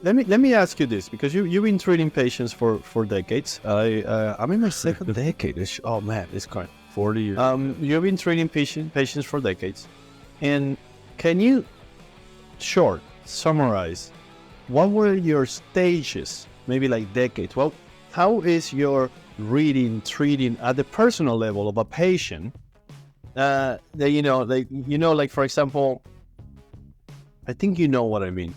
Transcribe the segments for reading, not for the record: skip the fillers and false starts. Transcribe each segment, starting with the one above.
let me ask you this, because you've been treating patients for decades. I'm in my second decade. Oh man, it's kind 40 years. You've been treating patients for decades, and can you summarize what were your stages, maybe like decades? Well, how is your treating at the personal level of a patient? Like for example, I think you know what I mean.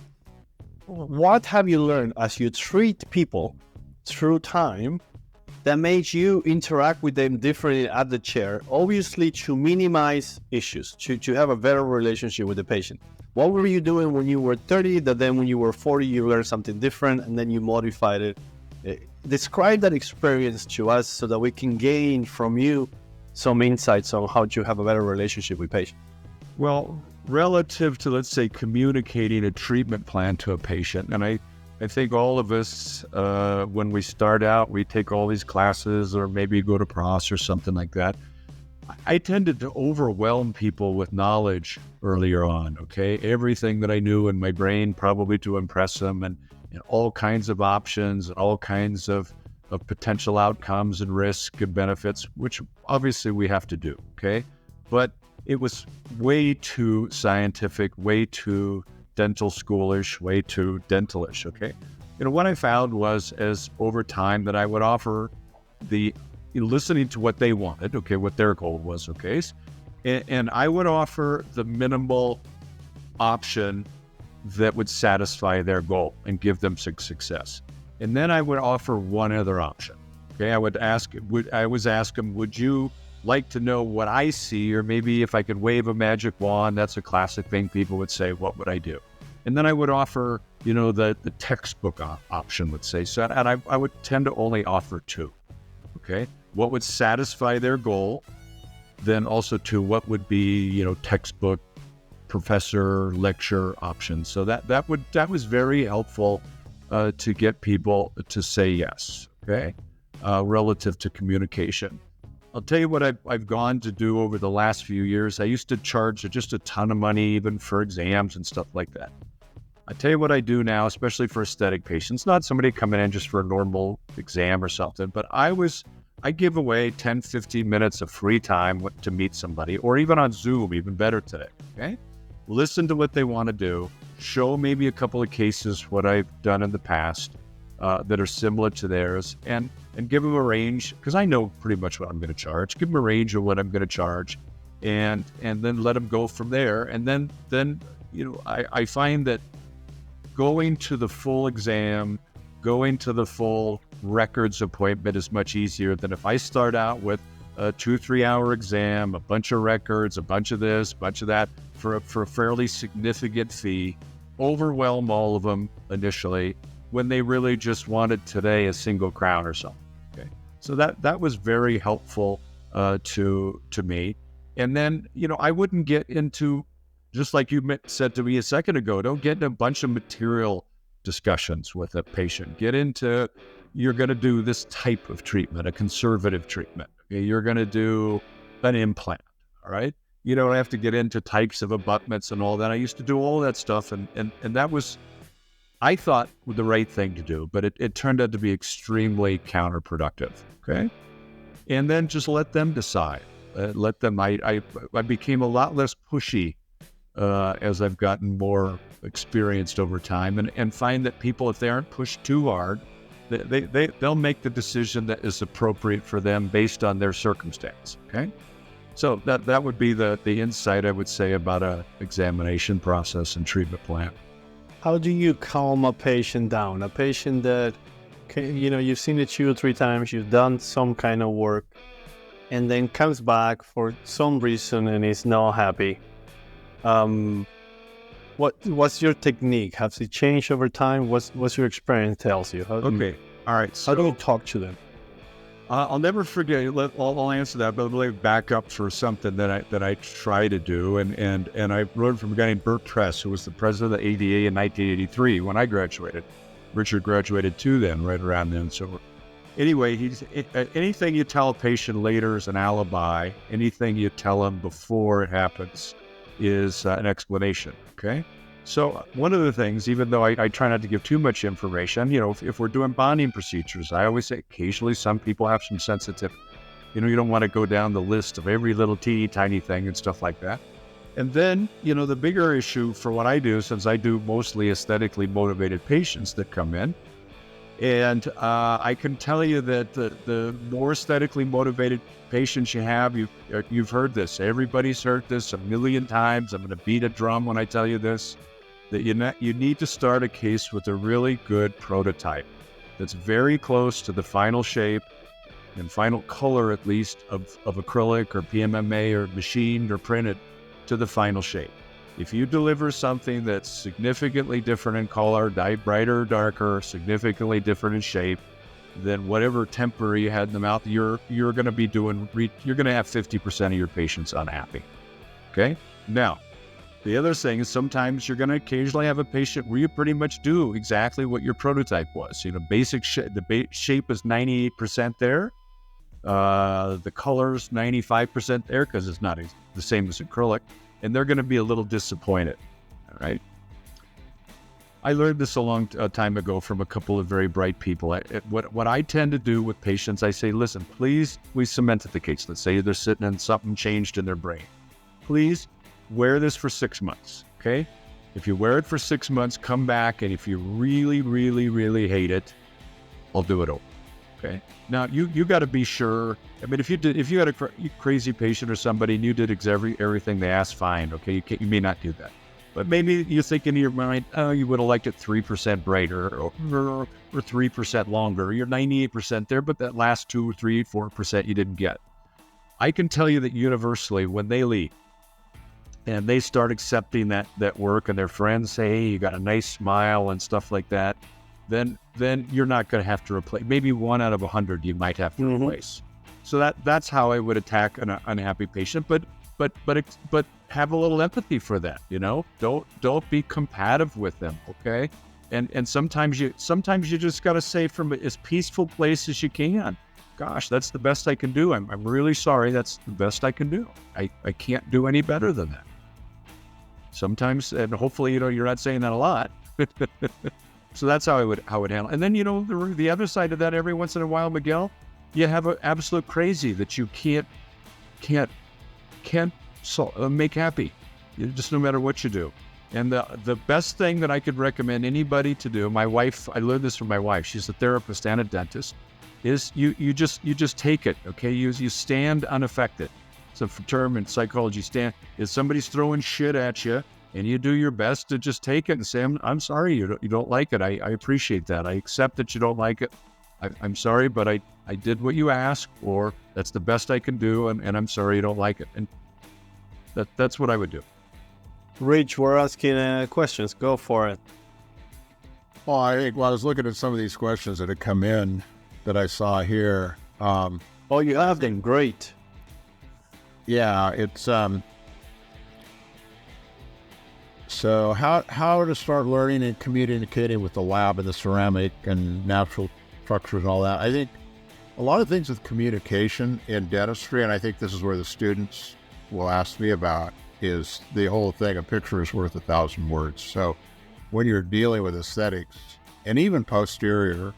What have you learned as you treat people through time that made you interact with them differently at the chair, obviously to minimize issues, to have a better relationship with the patient? What were you doing when you were 30 that then when you were 40 you learned something different and then you modified it? Describe that experience to us so that we can gain from you some insights on how to have a better relationship with patients. Well, relative to, let's say, communicating a treatment plan to a patient, and I think all of us, when we start out, we take all these classes or maybe go to PROS or something like that. I tended to overwhelm people with knowledge earlier on, okay? Everything that I knew in my brain, probably to impress them, and all kinds of options and all kinds of potential outcomes and risk and benefits, which obviously we have to do, okay? But it was way too scientific, way too dental schoolish, way too dentalish, okay? What I found was, as over time, that I would offer listening to what they wanted, okay, what their goal was, okay? And I would offer the minimal option that would satisfy their goal and give them success. And then I would offer one other option, okay? I would ask them, would you like to know what I see, or maybe if I could wave a magic wand? That's a classic thing people would say, what would I do? And then I would offer, the textbook option, let's say. So, and I would tend to only offer two, okay? What would satisfy their goal, then also two, what would be, textbook, professor, lecture options. So that was very helpful to get people to say yes, okay, relative to communication. I'll tell you what I've gone to do over the last few years. I used to charge just a ton of money, even for exams and stuff like that. I tell you what I do now, especially for aesthetic patients, not somebody coming in just for a normal exam or something, but I give away 10, 15 minutes of free time to meet somebody, or even on Zoom, even better today, okay? Listen to what they want to do, show maybe a couple of cases, what I've done in the past that are similar to theirs, and give them a range, because I know pretty much what I'm going to charge. Give them a range of what I'm going to charge, and then let them go from there. And then I find that going to the full exam, going to the full records appointment is much easier than if I start out with a 2-3 hour exam, a bunch of records, a bunch of this, a bunch of that, for a fairly significant fee, overwhelm all of them initially when they really just wanted today a single crown or something. Okay, so that was very helpful to me. And then I wouldn't get into, just like you said to me a second ago, don't get in a bunch of material discussions with a patient. Get into, you're going to do this type of treatment, a conservative treatment. Okay? You're going to do an implant, all right? You don't have to get into types of abutments and all that. I used to do all that stuff, and that was, I thought, the right thing to do, but it turned out to be extremely counterproductive, okay? And then just let them decide. Let them, I became a lot less pushy as I've gotten more experienced over time, and find that people, if they aren't pushed too hard, they'll make the decision that is appropriate for them based on their circumstance, okay? So that would be the insight I would say about a examination process and treatment plan. How do you calm a patient down? A patient that, you've seen it 2 or 3 times, you've done some kind of work, and then comes back for some reason and is not happy. What's your technique? Has it changed over time? What's your experience tells you? All right. So how do you talk to them? I'll never forget. I'll answer that, but let me back up for something that I try to do, and I learned from a guy named Bert Press, who was the president of the ADA in 1983 when I graduated. Richard graduated too then, right around then. So anyway, anything you tell a patient later is an alibi. Anything you tell them before it happens is an explanation. Okay, So one of the things, even though I try not to give too much information, if we're doing bonding procedures, I always say occasionally some people have some sensitivity. You don't want to go down the list of every little teeny tiny thing and stuff like that. And then, the bigger issue for what I do, since I do mostly aesthetically motivated patients that come in, and I can tell you that the more aesthetically motivated patients you have, you've heard this. Everybody's heard this a million times. I'm going to beat a drum when I tell you this, that you need to start a case with a really good prototype that's very close to the final shape and final color, at least, of acrylic or PMMA or machined or printed to the final shape. If you deliver something that's significantly different in color, brighter or darker, significantly different in shape, then whatever temper you had in the mouth, you're going to be you're going to have 50% of your patients unhappy. Okay? Now, the other thing is sometimes you're going to occasionally have a patient where you pretty much do exactly what your prototype was. Basic the shape is 98% there. The color's 95% there because it's not the same as acrylic, and they're going to be a little disappointed. All right. I learned this a long time ago from a couple of very bright people. What I tend to do with patients, I say, listen, please, we cemented the case. Let's say they're sitting and something changed in their brain. Please wear this for 6 months, okay? If you wear it for 6 months, come back, and if you really, really, really hate it, I'll do it over, okay? Now, you got to be sure. I mean, if you had a crazy patient or somebody and you did everything they asked, fine, okay? You may not do that. But maybe you think in your mind, oh, you would have liked it 3% brighter or 3% longer. You're 98% there, but that last 2 or 3, 4% you didn't get. I can tell you that universally, when they leave and they start accepting that work and their friends say, hey, you got a nice smile and stuff like that, then you're not going to have to replace. Maybe 1 out of 100 you might have to replace. So that's how I would attack an unhappy patient. But have a little empathy for that, Don't be combative with them, okay? And sometimes you just got to say from as peaceful place as you can, gosh, that's the best I can do. I'm really sorry. That's the best I can do. I can't do any better than that. Sometimes, and hopefully, you're not saying that a lot. So that's how I would handle it. And then, the other side of that, every once in a while, Miguel, you have an absolute crazy that you can't make happy, just no matter what you do. And the best thing that I could recommend anybody to do, I learned this from my wife, she's a therapist and a dentist, is you just take it, okay? You stand unaffected. It's a term in psychology, is somebody's throwing shit at you, and you do your best to just take it and say, I'm sorry you don't like it. I appreciate that. I accept that you don't like it. I'm sorry, but I did what you asked, or that's the best I can do, and I'm sorry you don't like it. And that's what I would do. Rich, we're asking questions. Go for it. Well, I was looking at some of these questions that had come in that I saw here. Oh, you have them. Great. Yeah, it's so how to start learning and communicating with the lab and the ceramic and natural structures and all that. I think a lot of things with communication in dentistry, and I think this is where the students will ask me about, is the whole thing, a picture is worth 1,000 words. So when you're dealing with aesthetics and even posterior,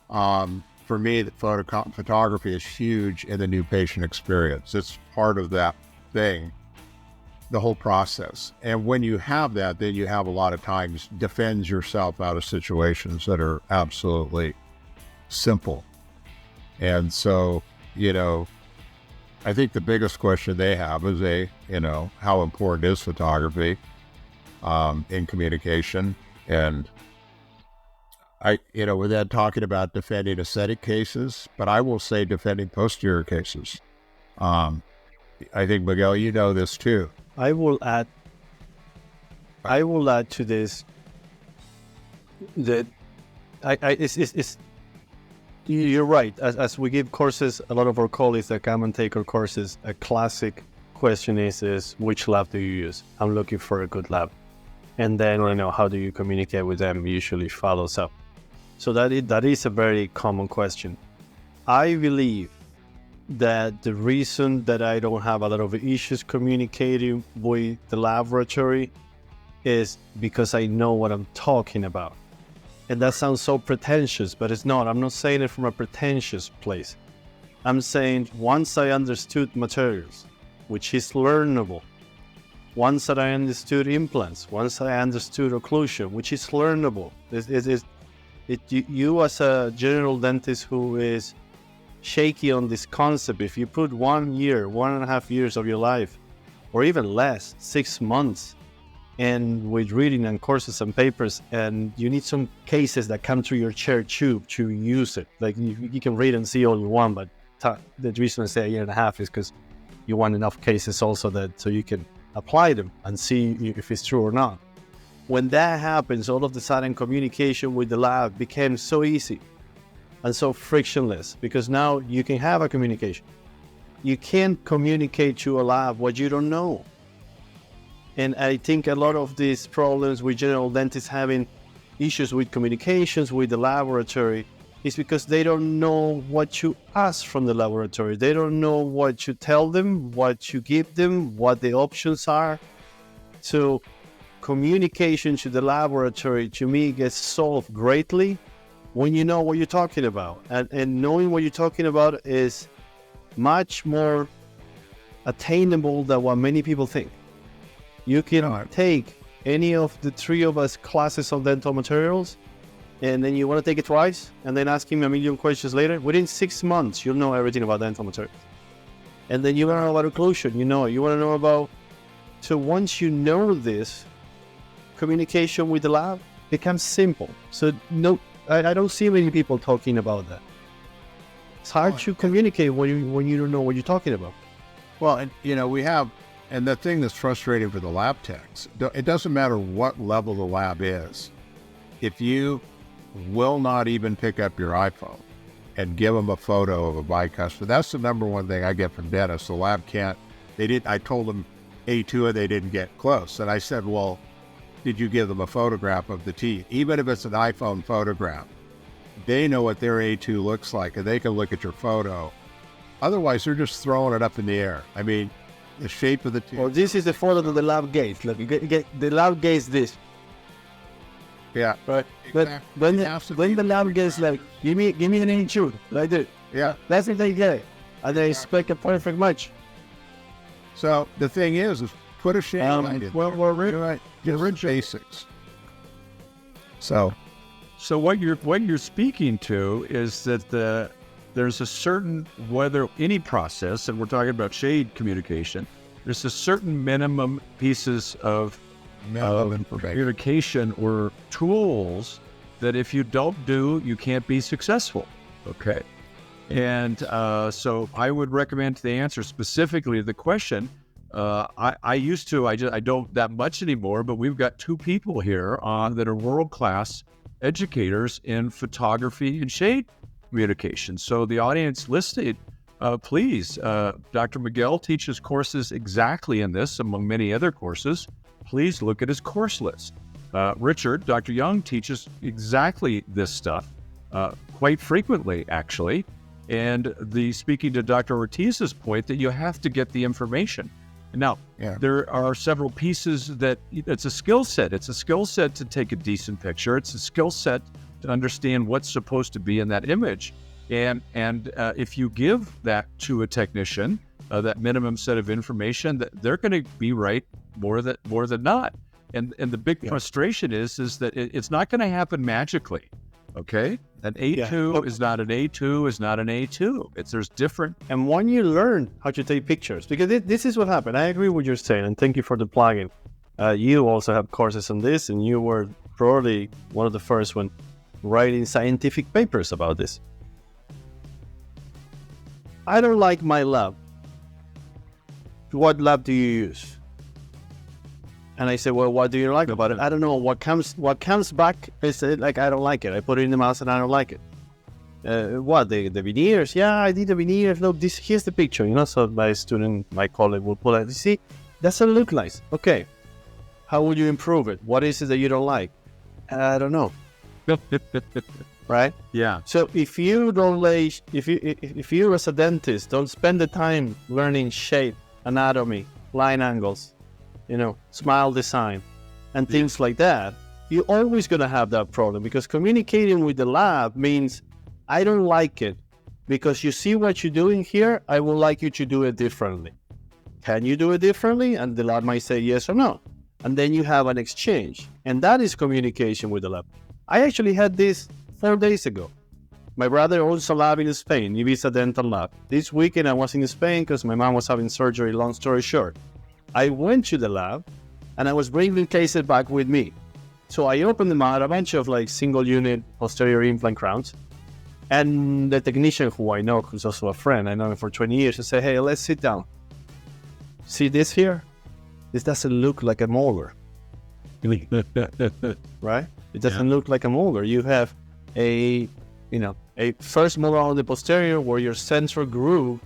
for me, the photography is huge in the new patient experience. It's part of that thing, the whole process. And when you have that, then you have a lot of times defend yourself out of situations that are absolutely simple. And so, I think the biggest question they have is how important is photography in communication? And with that talking about defending aesthetic cases, but I will say defending posterior cases. I think, Miguel, you know this too. I will add to this that it's you're right. As we give courses, a lot of our colleagues that come and take our courses, a classic question is which lab do you use? I'm looking for a good lab. And then, how do you communicate with them usually follows up. So that is a very common question. I believe that the reason that I don't have a lot of issues communicating with the laboratory is because I know what I'm talking about. And that sounds so pretentious, but it's not. I'm not saying it from a pretentious place. I'm saying once I understood materials, which is learnable, once that I understood implants, once I understood occlusion, which is learnable, you as a general dentist who is shaky on this concept, if you put 1 year, 1.5 years of your life, or even less, 6 months, and with reading and courses and papers, and you need some cases that come through your chair tube to use it. Like you can read and see all you want, but the reason I say 1.5 years is because you want enough cases also that so you can apply them and see if it's true or not. When that happens, all of a sudden communication with the lab became so easy and so frictionless, because now you can have a communication. You can't communicate to a lab what you don't know. And I think a lot of these problems with general dentists having issues with communications with the laboratory is because they don't know what to ask from the laboratory. They don't know what to tell them, what to give them, what the options are. So communication to the laboratory, to me, gets solved greatly when you know what you're talking about. And knowing what you're talking about is much more attainable than what many people think. You can take any of the 3 of us classes of dental materials, and then you want to take it twice, and then ask him a million questions later. Within 6 months, you'll know everything about dental materials. And then you want to know about occlusion, you want to know about... So once you know this, communication with the lab becomes simple. So no, I don't see many people talking about that. It's hard to communicate when you don't know what you're talking about. Well, and we have, and the thing that's frustrating for the lab techs, it doesn't matter what level the lab is. If you will not even pick up your iPhone and give them a photo of a bicuspid, that's the number one thing I get from dentists. The lab can't, I told them A2 and they didn't get close. And I said, well, did you give them a photograph of the teeth? Even if it's an iPhone photograph, they know what their A2 looks like and they can look at your photo. Otherwise, they're just throwing it up in the air. I mean, the shape of the tooth. Or this is the photo that the lab gave. Look, the lab gave this. Yeah. Right. Exactly. But when the lab gets like, give me an A2, like this. Yeah. That's what they get. And they expect a perfect match. So the thing is put a shade on it. Well, we're just basics. So what you're speaking to is that there's a certain, whether any process, and we're talking about shade communication, there's a certain minimum pieces of communication or tools that if you don't do, you can't be successful. Okay. And so I would recommend the answer specifically to the question. I used to, I don't that much anymore, but we've got 2 people here that are world-class educators in photography and shade communication. So the audience listening, please, Dr. Miguel teaches courses exactly in this, among many other courses. Please look at his course list. Richard, Dr. Young, teaches exactly this stuff quite frequently, actually. And speaking to Dr. Ortiz's point that you have to get the information. Now, there are several pieces that it's a skill set. It's a skill set to take a decent picture. It's a skill set to understand what's supposed to be in that image. And if you give that to a technician, that minimum set of information, that they're going to be right more than not. And the big frustration is that it's not going to happen magically. Okay, an A2 is not an A2 is not an A2. There's different. And when you learn how to take pictures, because this is what happened. I agree with what you're saying, and thank you for the plugin. You also have courses on this, and you were probably one of the first when writing scientific papers about this. I don't like my lab. What lab do you use? And I said, well, what do you like about it? I don't know. What comes back is like, I don't like it. I put it in the mouth and I don't like it. The veneers? Yeah, I did the veneers. Look, here's the picture, so my colleague will pull it. You see, doesn't look nice. Okay. How will you improve it? What is it that you don't like? I don't know. Right? Yeah. So if you don't if you as a dentist don't spend the time learning shape, anatomy, line angles, smile design, and things like that, you're always going to have that problem, because communicating with the lab means I don't like it because you see what you're doing here. I would like you to do it differently. Can you do it differently? And the lab might say yes or no. And then you have an exchange. And that is communication with the lab. I actually had this 4 days ago. My brother owns a lab in Spain, Ibiza Dental Lab. This weekend I was in Spain because my mom was having surgery, long story short. I went to the lab and I was bringing cases back with me. So I opened them out, a bunch of like single unit posterior implant crowns. And the technician who I know, who's also a friend, I know him for 20 years, I said, hey, let's sit down. See this here? This doesn't look like a molar. Right? It doesn't look like a molar. You have a first molar on the posterior where your central groove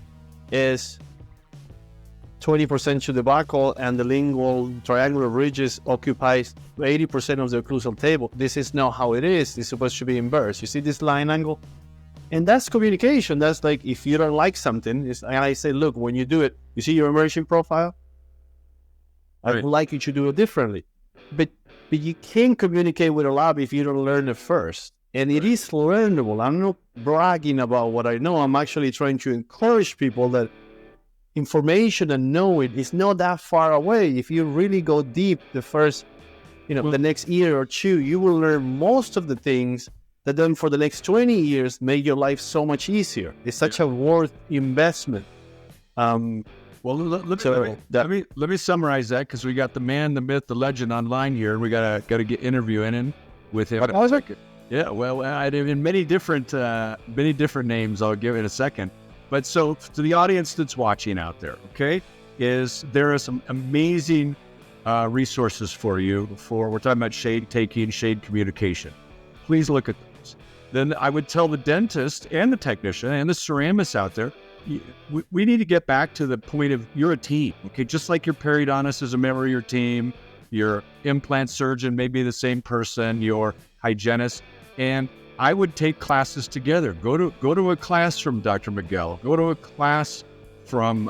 is 20% to the buccal and the lingual triangular ridges occupies 80% of the occlusal table. This is not how it is. It's supposed to be inverse. You see this line angle? And that's communication. That's like, if you don't like something, and I say, look, when you do it, you see your emerging profile? I would like you to do it differently. But you can't communicate with a lab if you don't learn it first. And it is learnable. I'm not bragging about what I know. I'm actually trying to encourage people that information and knowing is not that far away. If you really go deep the first, the next year or two, you will learn most of the things that then for the next 20 years make your life so much easier. It's such a worth investment. Well, let me summarize that, because we got the man, the myth, the legend online here, and we gotta get interviewing in with him. Yeah, well, in many different names. I'll give it a second. But so to the audience that's watching out there, okay, there are some amazing resources for you. We're talking about shade taking, shade communication. Please look at those. Then I would tell the dentist and the technician and the ceramist out there, we need to get back to the point of you're a team, okay? Just like your periodontist is a member of your team, your implant surgeon may be the same person, your hygienist, and I would take classes together. Go to a class from Dr. Miguel. Go to a class from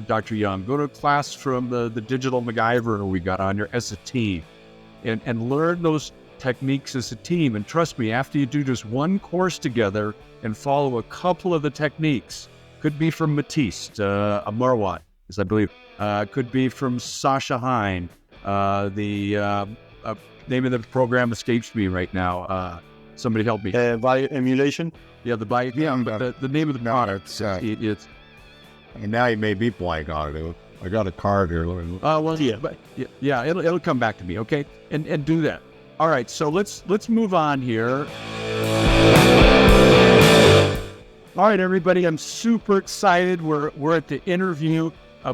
Dr. Young. Go to a class from the digital MacGyver we got on here as a team, and learn those techniques as a team. And trust me, after you do just one course together and follow a couple of the techniques, could be from Matisse, Marwat, as I believe, could be from Sasha Hine. The name of the program escapes me right now. Somebody help me. Bioemulation? Yeah, the name of the product. It's. And now you may be blank on it. I got a card here. Yeah, it'll come back to me. Okay, and do that. All right, so let's move on here. All right, everybody, I'm super excited. We're at the interview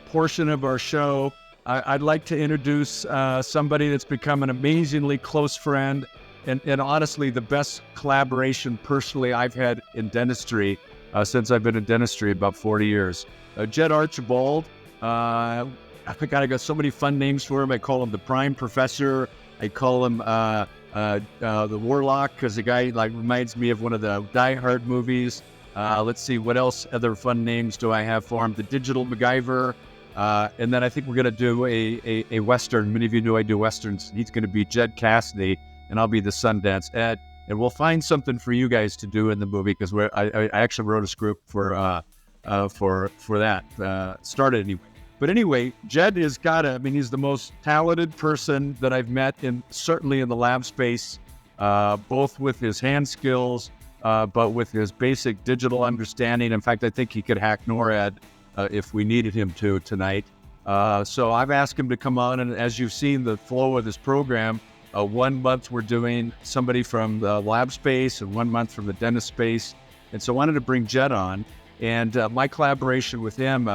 portion of our show. I'd like to introduce somebody that's become an amazingly close friend and honestly the best collaboration personally I've had in dentistry since I've been in dentistry about 40 years. Jed Archibald, I think I got so many fun names for him. I call him the Prime Professor. I call him the Warlock, because the guy reminds me of one of the Die Hard movies. Let's see, what else other fun names do I have for him? The Digital MacGyver. And then I think we're going to do a Western. Many of you know I do Westerns. He's going to be Jed Cassidy, and I'll be the Sundance Ed. And we'll find something for you guys to do in the movie, because I actually wrote a script for that. Started anyway. But anyway, Jed he's the most talented person that I've met, certainly in the lab space, both with his hand skills, but with his basic digital understanding. In fact, I think he could hack NORAD if we needed him to tonight. So I've asked him to come on, and as you've seen the flow of this program, 1 month we're doing somebody from the lab space and 1 month from the dentist space. And so I wanted to bring Jed on. And my collaboration with him,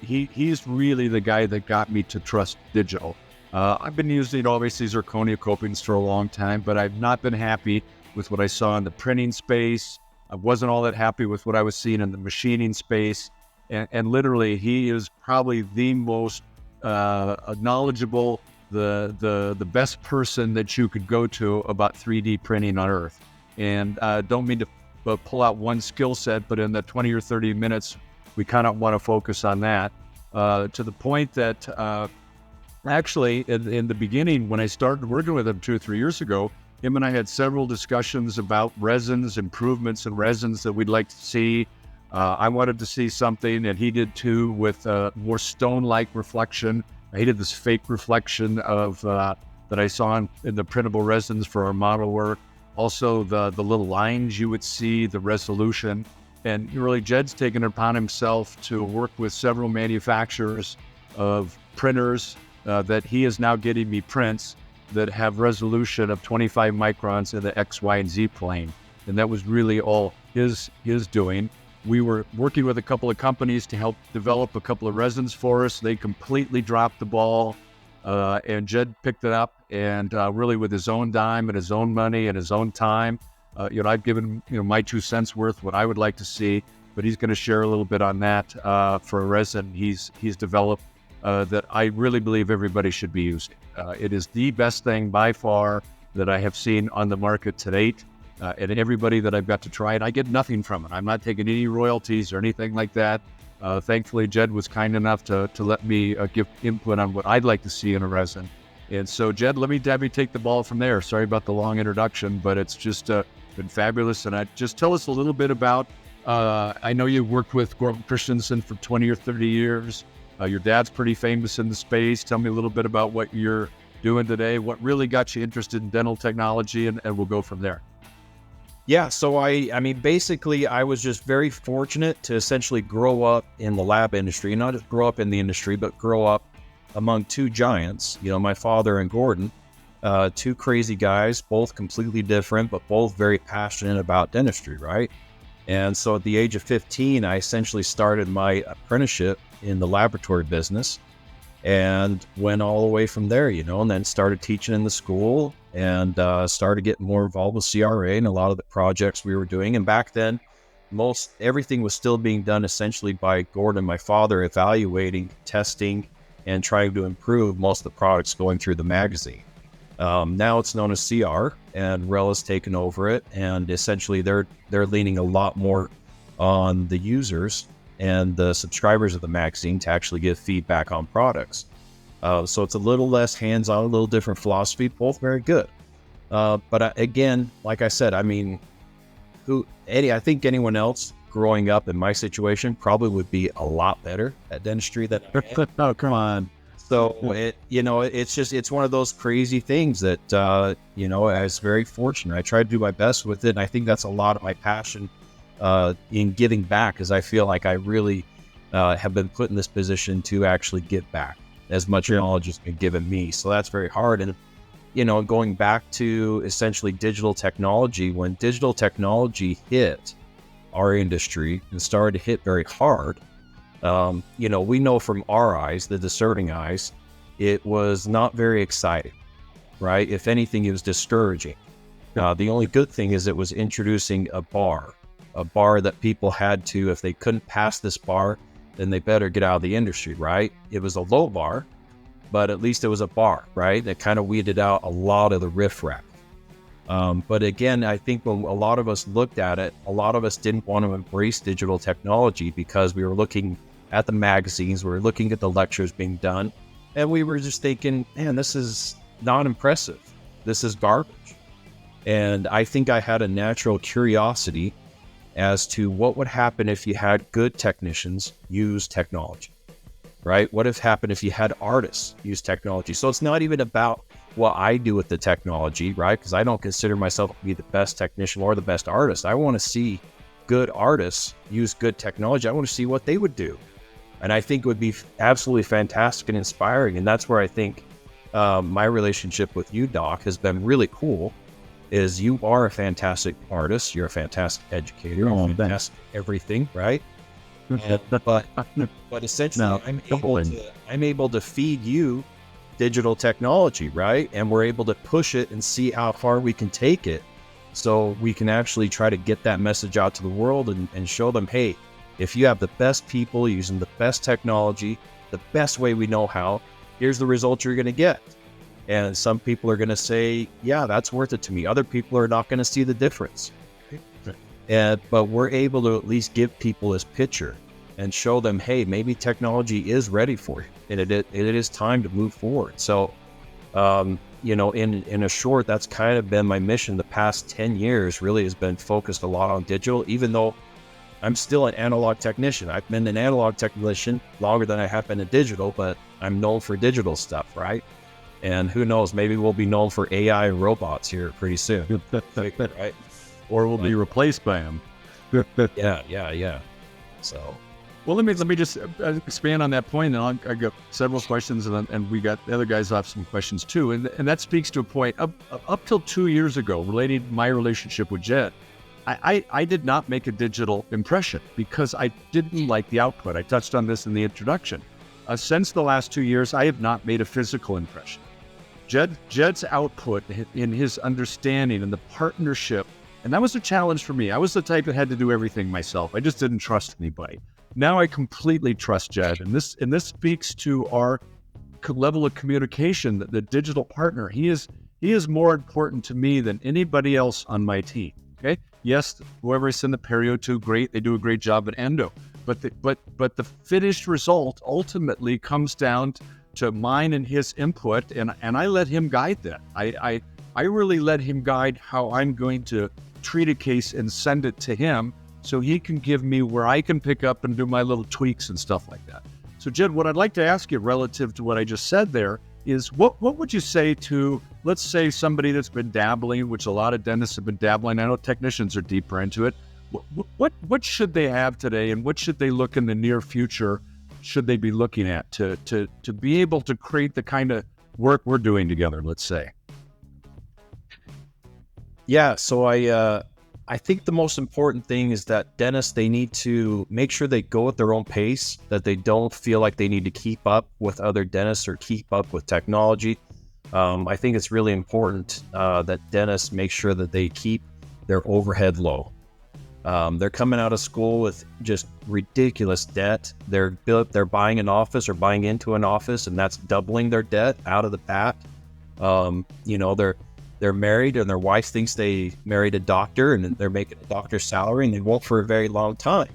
he's really the guy that got me to trust digital. I've been using, obviously, zirconia copings for a long time, but I've not been happy with what I saw in the printing space. I wasn't all that happy with what I was seeing in the machining space. And literally, he is probably the most knowledgeable, the best person that you could go to about 3D printing on Earth. And don't mean to pull out one skill set, but in the 20 or 30 minutes, we kind of want to focus on that to the point that Actually, in the beginning, when I started working with him 2 or 3 years ago, him and I had several discussions about resins, improvements in resins that we'd like to see. I wanted to see something, and he did too, with more stone-like reflection. I hated this fake reflection of that I saw in the printable resins for our model work. Also, the little lines you would see, the resolution. And really, Jed's taken it upon himself to work with several manufacturers of printers that he is now getting me prints that have resolution of 25 microns in the X, Y, and Z plane. And that was really all his doing. We were working with a couple of companies to help develop a couple of resins for us. They completely dropped the ball, and Jed picked it up, and really with his own dime and his own money and his own time. I've given my 2 cents worth, what I would like to see, but he's going to share a little bit on that for a resin he's developed that I really believe everybody should be using. It is the best thing by far that I have seen on the market to date. And everybody that I've got to try it, I get nothing from it. I'm not taking any royalties or anything like that. Thankfully, Jed was kind enough to let me give input on what I'd like to see in a resin. And so, Jed, let me take the ball from there. Sorry about the long introduction, but it's just been fabulous. And just tell us a little bit about, I know you've worked with Gordon Christensen for 20 or 30 years. Your dad's pretty famous in the space. Tell me a little bit about what you're doing today, what really got you interested in dental technology, and we'll go from there. Yeah, so I mean, basically, I was just very fortunate to essentially grow up in the lab industry, not just grow up in the industry, but grow up among 2 giants, my father and Gordon, 2 crazy guys, both completely different, but both very passionate about dentistry, right? And so at the age of 15, I essentially started my apprenticeship in the laboratory business and went all the way from there, and then started teaching in the school and started getting more involved with CRA and a lot of the projects we were doing. And back then, everything was still being done essentially by Gordon and my father, evaluating, testing, and trying to improve most of the products going through the magazine. Now it's known as CR, and Rel has taken over it, and essentially they're leaning a lot more on the users and the subscribers of the magazine to actually give feedback on products. So it's a little less hands-on, a little different philosophy, both very good. But again, like I said, I mean, I think anyone else growing up in my situation probably would be a lot better at dentistry than I am. Oh, come on. So it's one of those crazy things that, I was very fortunate. I tried to do my best with it. And I think that's a lot of my passion in giving back, because I feel like I really have been put in this position to actually give back as much knowledge has been given me. So that's very hard. And, going back to essentially digital technology, when digital technology hit our industry and started to hit very hard, we know from our eyes, the discerning eyes, it was not very exciting, right? If anything, it was discouraging. The only good thing is it was introducing a bar that people had to, if they couldn't pass this bar, then they better get out of the industry, right? It was a low bar, but at least it was a bar, right? That kind of weeded out a lot of the riffraff. But again, I think when a lot of us looked at it, a lot of us didn't want to embrace digital technology because we were looking at the magazines, we were looking at the lectures being done, and we were just thinking, man, this is not impressive. This is garbage. And I think I had a natural curiosity as to what would happen if you had good technicians use technology, right? What if happened if you had artists use technology? So it's not even about what I do with the technology, right? Because I don't consider myself to be the best technician or the best artist. I want to see good artists use good technology. I want to see what they would do. And I think it would be absolutely fantastic and inspiring. And that's where I think my relationship with you, Doc, has been really cool. Is you are a fantastic artist, you're a fantastic educator, you're fantastic everything, right? But essentially, I'm able to feed you digital technology, right? And we're able to push it and see how far we can take it, so we can actually try to get that message out to the world and show them, hey, if you have the best people using the best technology, the best way we know how, here's the results you're going to get. And some people are going to say, yeah, that's worth it to me. Other people are not going to see the difference. But we're able to at least give people this picture and show them, hey, maybe technology is ready for you, and it is time to move forward. So, in a short, that's kind of been my mission the past 10 years, really has been focused a lot on digital, even though I'm still an analog technician. I've been an analog technician longer than I have been a digital, but I'm known for digital stuff, right? And who knows, maybe we'll be known for AI and robots here pretty soon, right? Or we'll be replaced by them. Yeah. So, well, let me just expand on that point. And I got several questions, and we got the other guys have some questions too. And that speaks to a point up till 2 years ago, related to my relationship with Jed. I did not make a digital impression because I didn't like the output. I touched on this in the introduction. Since the last 2 years, I have not made a physical impression. Jed's output in his understanding and the partnership, and that was a challenge for me. I was the type that had to do everything myself. I just didn't trust anybody. Now I completely trust Jed, and this speaks to our level of communication. The digital partner, he is more important to me than anybody else on my team. Okay, yes, whoever I send the perio to, great, they do a great job at endo, but the finished result ultimately comes down to mine and his input, and I let him guide that. I really let him guide how I'm going to treat a case and send it to him, so he can give me where I can pick up and do my little tweaks and stuff like that. So Jed, what I'd like to ask you relative to what I just said there is what would you say to, let's say, somebody that's been dabbling, which a lot of dentists have been dabbling. I know technicians are deeper into it. What should they have today, and what should they look in the near future should they be looking at to be able to create the kind of work we're doing together, let's say? Yeah, so I think the most important thing is that dentists, they need to make sure they go at their own pace, that they don't feel like they need to keep up with other dentists or keep up with technology. I think it's really important that dentists make sure that they keep their overhead low. They're coming out of school with just ridiculous debt. They're buying an office or buying into an office, and that's doubling their debt out of the bat. They're married, and their wife thinks they married a doctor, and they're making a doctor's salary, and they won't for a very long time.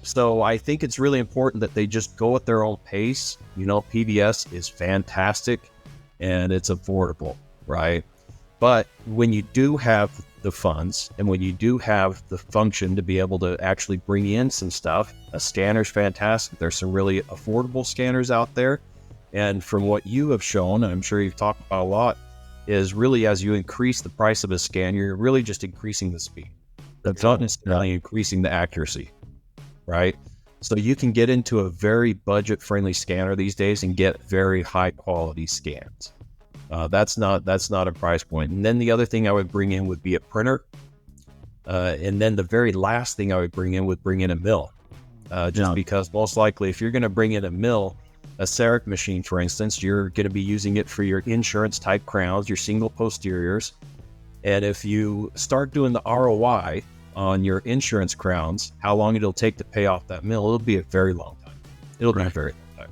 So I think it's really important that they just go at their own pace. PVS is fantastic, and it's affordable, right? But when you do have the funds, and when you do have the function to be able to actually bring in some stuff, a scanner's fantastic. There's some really affordable scanners out there. And from what you have shown, and I'm sure you've talked about a lot, is really as you increase the price of a scan, you're really just increasing the speed. That's not necessarily increasing the accuracy, right? So you can get into a very budget-friendly scanner these days and get very high-quality scans. That's not a price point. And then the other thing I would bring in would be a printer. And then the very last thing I would bring in a mill. Because most likely if you're going to bring in a mill, a CEREC machine, for instance, you're going to be using it for your insurance type crowns, your single posteriors. And if you start doing the ROI on your insurance crowns, how long it'll take to pay off that mill, it'll be a very long time. It'll be a very long time.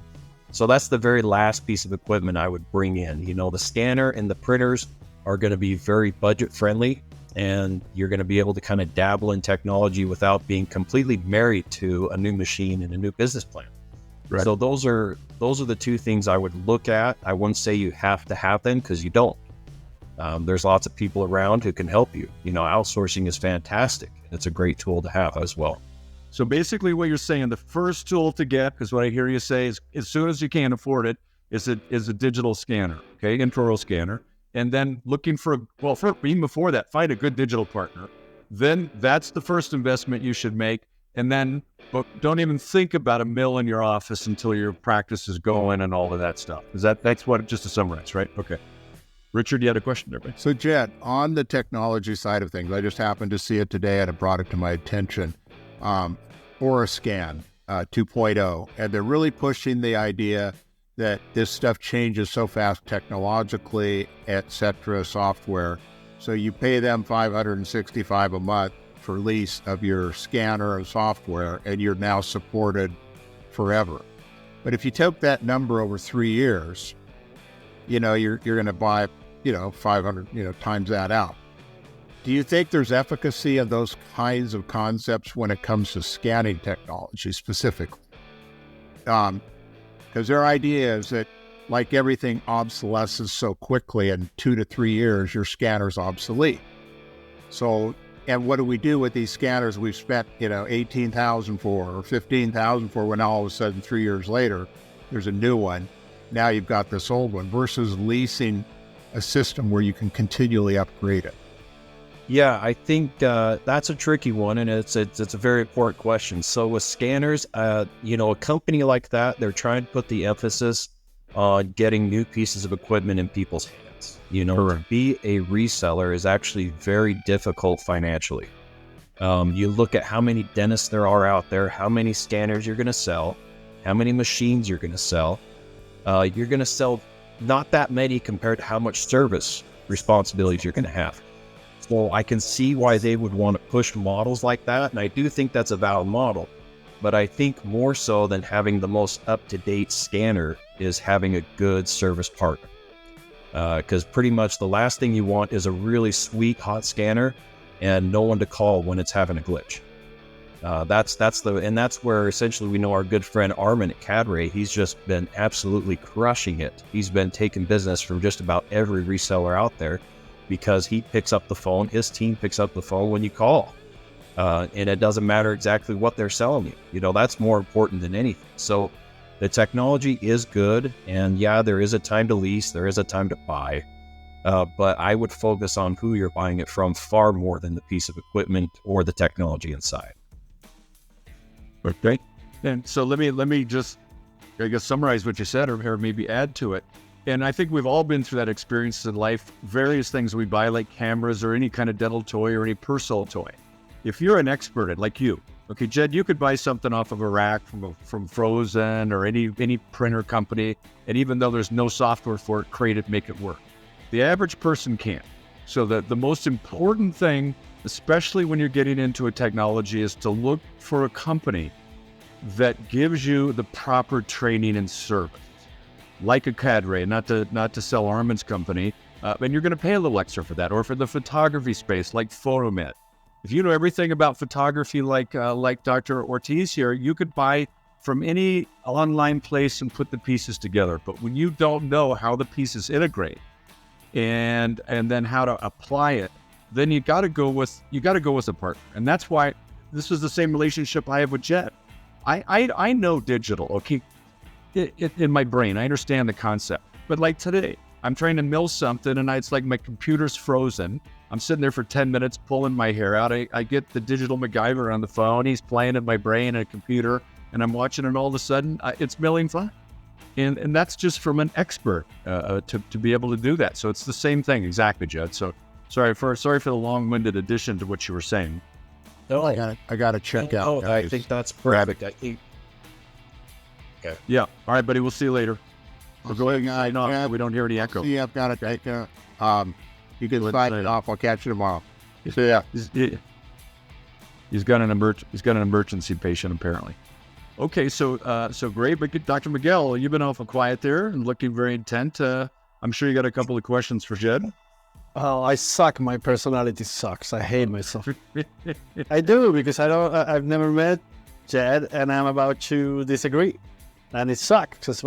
So that's the very last piece of equipment I would bring in. The scanner and the printers are going to be very budget friendly, and you're going to be able to kind of dabble in technology without being completely married to a new machine and a new business plan. Right. So those are the two things I would look at. I wouldn't say you have to have them, because you don't. There's lots of people around who can help you. Outsourcing is fantastic. It's a great tool to have as well. So basically what you're saying, the first tool to get, because what I hear you say is as soon as you can afford it, is a digital scanner, okay, intraoral scanner. And then looking even before that, find a good digital partner. Then that's the first investment you should make. And then don't even think about a mill in your office until your practice is going and all of that stuff. That's what, just to summarize, right? Okay. Richard, you had a question there, right? So Jed, on the technology side of things, I just happened to see it today and it brought it to my attention. Orascan 2.0, and they're really pushing the idea that this stuff changes so fast technologically, etc., software. So you pay them $565 a month for lease of your scanner and software, and you're now supported forever. But if you took that number over 3 years, you're going to buy, 500, times that out. Do you think there's efficacy of those kinds of concepts when it comes to scanning technology specifically? Because their idea is that, like everything obsolesces so quickly, in 2 to 3 years, your scanner's obsolete. So, and what do we do with these scanners we've spent, $18,000 for or $15,000 for, when all of a sudden 3 years later, there's a new one. Now you've got this old one, versus leasing a system where you can continually upgrade it. Yeah, I think that's a tricky one, and it's a very important question. So with scanners, a company like that, they're trying to put the emphasis on getting new pieces of equipment in people's hands. To be a reseller is actually very difficult financially. You look at how many dentists there are out there, how many scanners you're going to sell, how many machines you're going to sell. You're going to sell not that many compared to how much service responsibilities you're going to have. So I can see why they would want to push models like that, and I do think that's a valid model. But I think more so than having the most up-to-date scanner is having a good service partner. Because pretty much the last thing you want is a really sweet, hot scanner and no one to call when it's having a glitch. That's where essentially we know our good friend Armin at Cadre, he's just been absolutely crushing it. He's been taking business from just about every reseller out there, because he picks up the phone, his team picks up the phone when you call. And it doesn't matter exactly what they're selling you. That's more important than anything. So the technology is good, and yeah, there is a time to lease, there is a time to buy. But I would focus on who you're buying it from far more than the piece of equipment or the technology inside. Okay. And so let me just, summarize what you said, or maybe add to it. And I think we've all been through that experience in life. Various things we buy, like cameras or any kind of dental toy or any personal toy. If you're an expert at, like you, okay, Jed, you could buy something off of a rack from Frozen or any printer company, and even though there's no software for it, create it, make it work. The average person can't. So the most important thing, especially when you're getting into a technology, is to look for a company that gives you the proper training and service. Like a Cadre, not to sell Armin's company, and you're going to pay a little extra for that. Or for the photography space, like Photomed. If you know everything about photography, like Dr. Ortiz here, you could buy from any online place and put the pieces together. But when you don't know how the pieces integrate and then how to apply it, then you got to go with a partner. And that's why this is the same relationship I have with Jed. I know digital, okay. In my brain, I understand the concept. But like today, I'm trying to mill something, and it's like my computer's frozen. I'm sitting there for 10 minutes pulling my hair out. I get the digital MacGyver on the phone. He's playing in my brain and a computer, and I'm watching, and all of a sudden, it's milling fine. And that's just from an expert to be able to do that. So it's the same thing, exactly, Jed. So sorry for the long-winded addition to what you were saying. No, I got to check out. Oh, I think that's perfect. Okay. Yeah. All right, buddy. We'll see you later. We're going. We don't hear any echo. See, I've got it right there. You can sign it off. I'll catch you tomorrow. So yeah, he's got an emergency patient apparently. Okay, so great. But Dr. Miguel, you've been awful quiet there and looking very intent. I'm sure you got a couple of questions for Jed. Oh, I suck. My personality sucks. I hate myself. I do, because I've never met Jed, and I'm about to disagree. And it sucks, because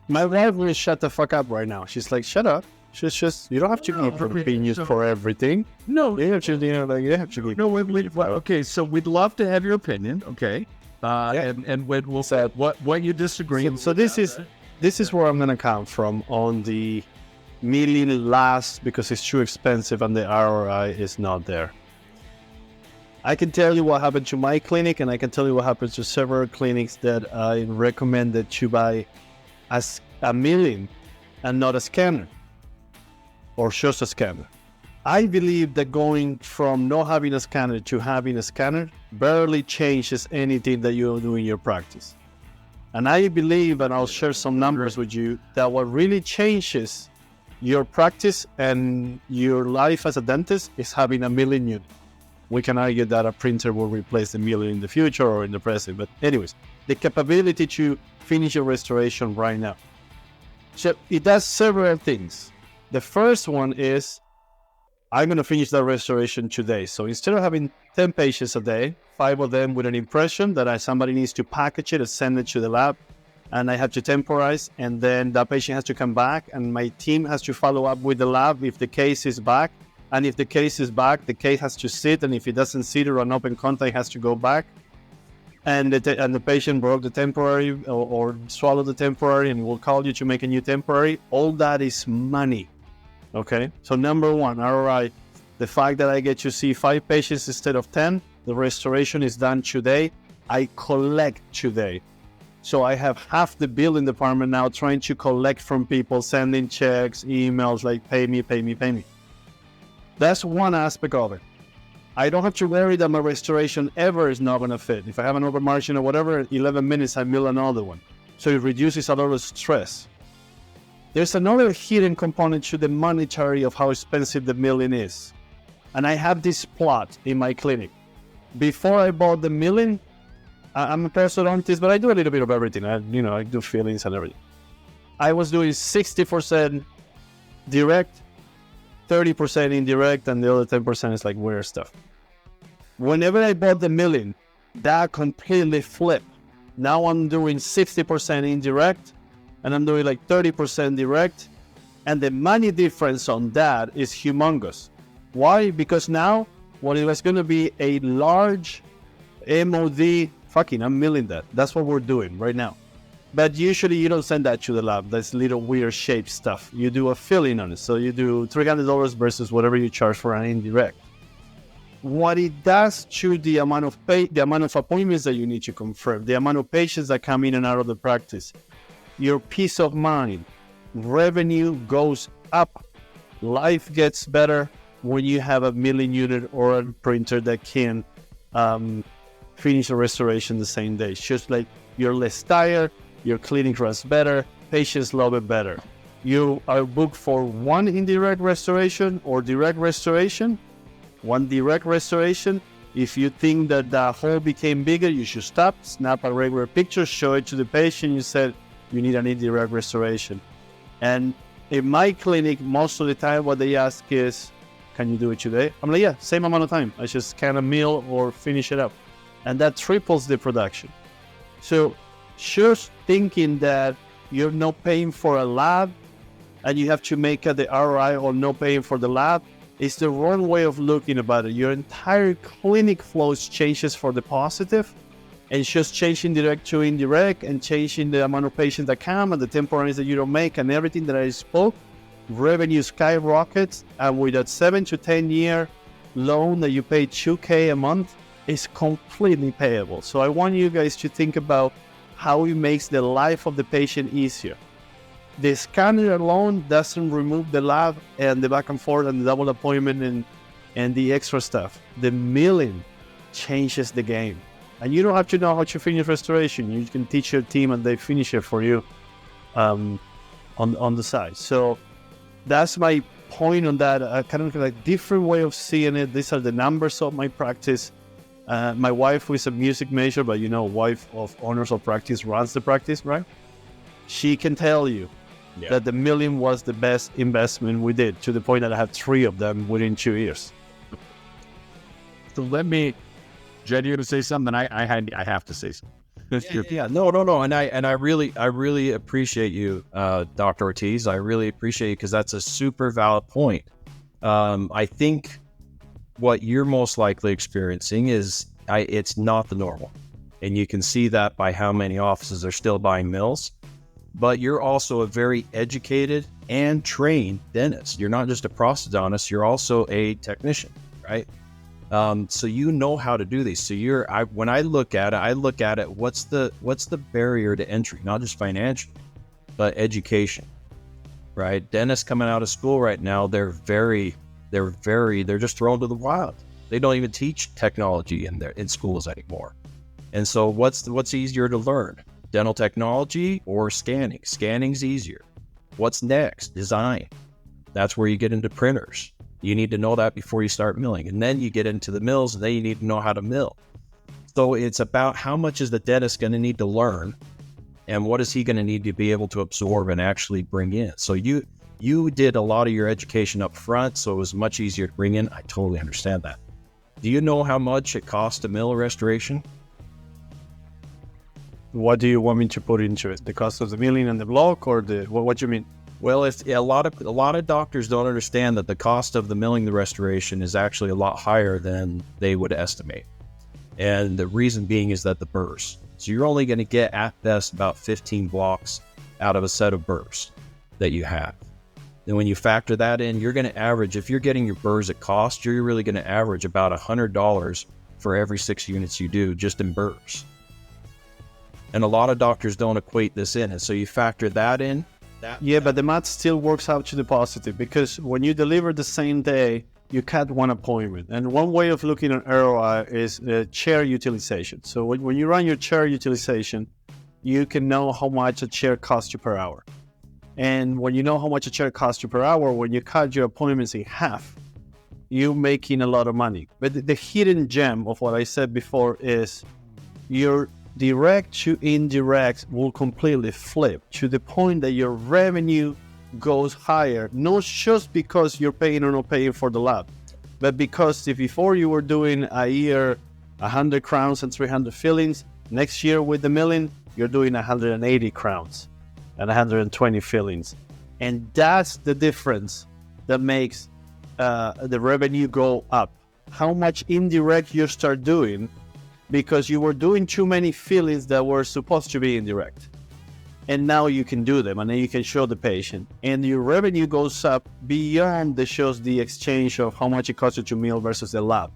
my wife will shut the fuck up right now. She's like, shut up. She's just, you don't have to give opinions for everything. No. You have to, you have to give. No, okay, so we'd love to have your opinion, okay? And we'll say what you disagree. So this is where I'm going to come from on the million last, because it's too expensive and the ROI is not there. I can tell you what happened to my clinic, and I can tell you what happens to several clinics that I recommend that you buy as a milling and not a scanner, or just a scanner. I believe that going from not having a scanner to having a scanner barely changes anything that you do in your practice. And I believe, and I'll share some numbers with you, that what really changes your practice and your life as a dentist is having a milling unit. We can argue that a printer will replace the milling in the future or in the present, but anyways, the capability to finish your restoration right now. So it does several things. The first one is I'm going to finish that restoration today. So instead of having 10 patients a day, 5 of them with an impression that somebody needs to package it and send it to the lab, and I have to temporize, and then that patient has to come back, and my team has to follow up with the lab if the case is back. And if the case is back, the case has to sit, and if it doesn't sit or an open contact, it has to go back. And the patient broke the temporary or swallowed the temporary, and will call you to make a new temporary. All that is money. Okay? So number one, ROI, the fact that I get to see 5 patients instead of 10, the restoration is done today. I collect today. So I have half the billing department now trying to collect from people, sending checks, emails, like pay me, pay me, pay me. That's one aspect of it. I don't have to worry that my restoration ever is not going to fit. If I have an over margin or whatever, 11 minutes, I mill another one. So it reduces a lot of stress. There's another hidden component to the monetary of how expensive the milling is. And I have this plot in my clinic. Before I bought the milling, I'm a periodontist, but I do a little bit of everything. I do fillings and everything. I was doing 60% direct, 30% indirect, and the other 10% is like weird stuff. Whenever I bought the milling, that completely flipped. Now I'm doing 60% indirect, and I'm doing like 30% direct, and the money difference on that is humongous. Why? Because now, what it was going to be a large MOD, I'm milling that. That's what we're doing right now. But usually you don't send that to the lab. That's little weird shaped stuff. You do a filling on it. So you do $300 versus whatever you charge for an indirect. What it does to the amount of appointments that you need to confirm, the amount of patients that come in and out of the practice, your peace of mind, revenue goes up. Life gets better when you have a milling unit or a printer that can finish a restoration the same day. It's just like you're less tired, your clinic runs better, patients love it better. You are booked for one indirect restoration or direct restoration. One direct restoration. If you think that the hole became bigger, you should stop, snap a regular picture, show it to the patient. You said you need an indirect restoration. And in my clinic, most of the time what they ask is, can you do it today? I'm like, yeah, same amount of time. I just can mill or finish it up. And that triples the production. So just thinking that you're not paying for a lab and you have to make the ROI or not paying for the lab is the wrong way of looking about it. Your entire clinic flows changes for the positive, and it's just changing direct to indirect and changing the amount of patients that come and the temporaries that you don't make and everything that I spoke. Revenue skyrockets, and with that 7 to 10 year loan that you pay $2,000 a month is completely payable. So I want you guys to think about how it makes the life of the patient easier. The scanner alone doesn't remove the lab and the back and forth and the double appointment and the extra stuff. The milling changes the game. And you don't have to know how to finish restoration. You can teach your team and they finish it for you on the side. So that's my point on that. Kind of like different way of seeing it. These are the numbers of my practice. My wife, who is a music major, but wife of owners of practice, runs the practice, right? She can tell you that the milling was the best investment we did, to the point that I have 3 of them within 2 years. So Jed, you're going to say something? I have to say something. Yeah. No. And I really appreciate you, Dr. Ortiz. I really appreciate you, because that's a super valid point. I think what you're most likely experiencing is it's not the normal. And you can see that by how many offices are still buying mills. But you're also a very educated and trained dentist. You're not just a prosthodontist, you're also a technician, right? So you know how to do these. So when I look at it, what's the barrier to entry? Not just financial, but education, right? Dentists coming out of school right now, they're just thrown to the wild. They don't even teach technology in schools anymore. And so what's easier to learn? Dental technology or scanning? Scanning's easier. What's next? Design. That's where you get into printers. You need to know that before you start milling. And then you get into the mills, and then you need to know how to mill. So it's about how much is the dentist going to need to learn, and what is he going to need to be able to absorb and actually bring in. So You did a lot of your education up front, so it was much easier to bring in. I totally understand that. Do you know how much it costs to mill a restoration? What do you want me to put into it? The cost of the milling and the block, or what do you mean? Well, if a lot of doctors don't understand that the cost of the milling the restoration is actually a lot higher than they would estimate. And the reason being is that the burrs. So you're only going to get at best about 15 blocks out of a set of burrs that you have. Then when you factor that in, you're going to average, if you're getting your burrs at cost, you're really going to average about $100 for every 6 units you do just in burrs. And a lot of doctors don't equate this in. And so you factor that in. But the math still works out to the positive, because when you deliver the same day, you cut one appointment. And one way of looking at ROI is chair utilization. So when you run your chair utilization, you can know how much a chair costs you per hour. And when you know how much a chair costs you per hour, when you cut your appointments in half, you're making a lot of money. But the hidden gem of what I said before is your direct to indirect will completely flip to the point that your revenue goes higher, not just because you're paying or not paying for the lab, but because if before you were doing a year 100 crowns and 300 fillings, next year with the milling, you're doing 180 crowns and 120 fillings. And that's the difference that makes the revenue go up. How much indirect you start doing because you were doing too many fillings that were supposed to be indirect. And now you can do them, and then you can show the patient. And your revenue goes up beyond the exchange of how much it costs you to mill versus the lab.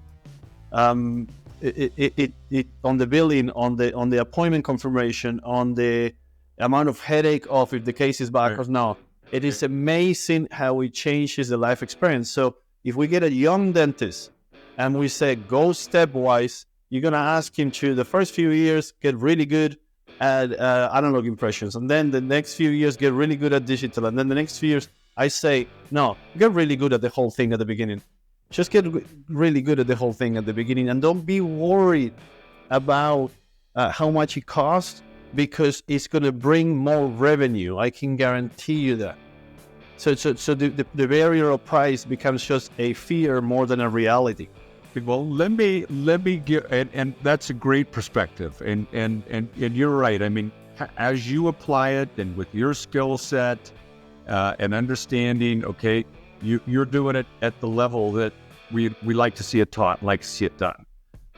On the billing, on the appointment confirmation, on the amount of headache of if the case is back or not. It is amazing how it changes the life experience. So if we get a young dentist and we say go stepwise, you're gonna ask him to the first few years get really good at analog impressions, and then the next few years get really good at digital, and then the next few years I say no, get really good at the whole thing at the beginning. Just get really good at the whole thing at the beginning, and don't be worried about how much it costs, because it's going to bring more revenue. I can guarantee you that. So the barrier of price becomes just a fear more than a reality. Well, let me give, and that's a great perspective, and you're right. I mean, as you apply it, and with your skill set and understanding, okay, you're doing it at the level that we like to see it taught, like to see it done.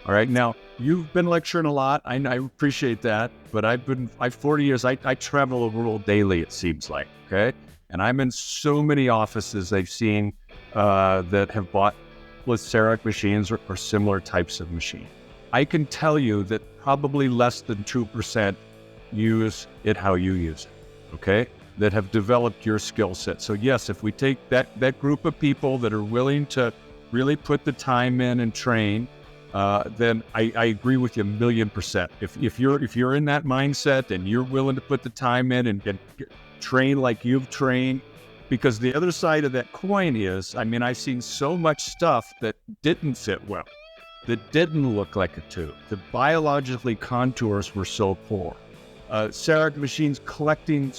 All right, now you've been lecturing a lot. I appreciate that, but I've 40 years. I travel the world daily. It seems like, okay, and I'm in so many offices I've seen that have bought CEREC machines or similar types of machine. I can tell you that probably less than 2% use it how you use it, okay, that have developed your skill set. So yes, if we take that group of people that are willing to really put the time in and train, then I agree with you 1,000,000%. If you're in that mindset and you're willing to put the time in and train like you've trained, because the other side of that coin is, I mean, I've seen so much stuff that didn't fit well, that didn't look like a tube. The biologically contours were so poor. CEREC machines collecting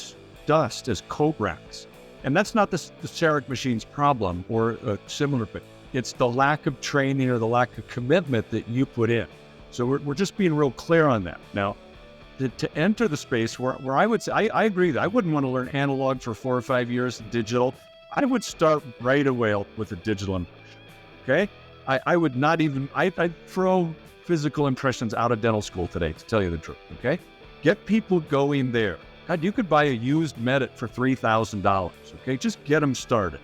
dust as coat racks. And that's not the CEREC machine's problem or similar, but it's the lack of training or the lack of commitment that you put in. So we're just being real clear on that. Now, to enter the space where I would say, I agree that I wouldn't want to learn analog for 4 or 5 years in digital. I would start right away with a digital impression, okay? I would not even, I'd throw physical impressions out of dental school today, to tell you the truth, okay? Get people going there. God, you could buy a used Medit for $3,000, okay? Just get them started.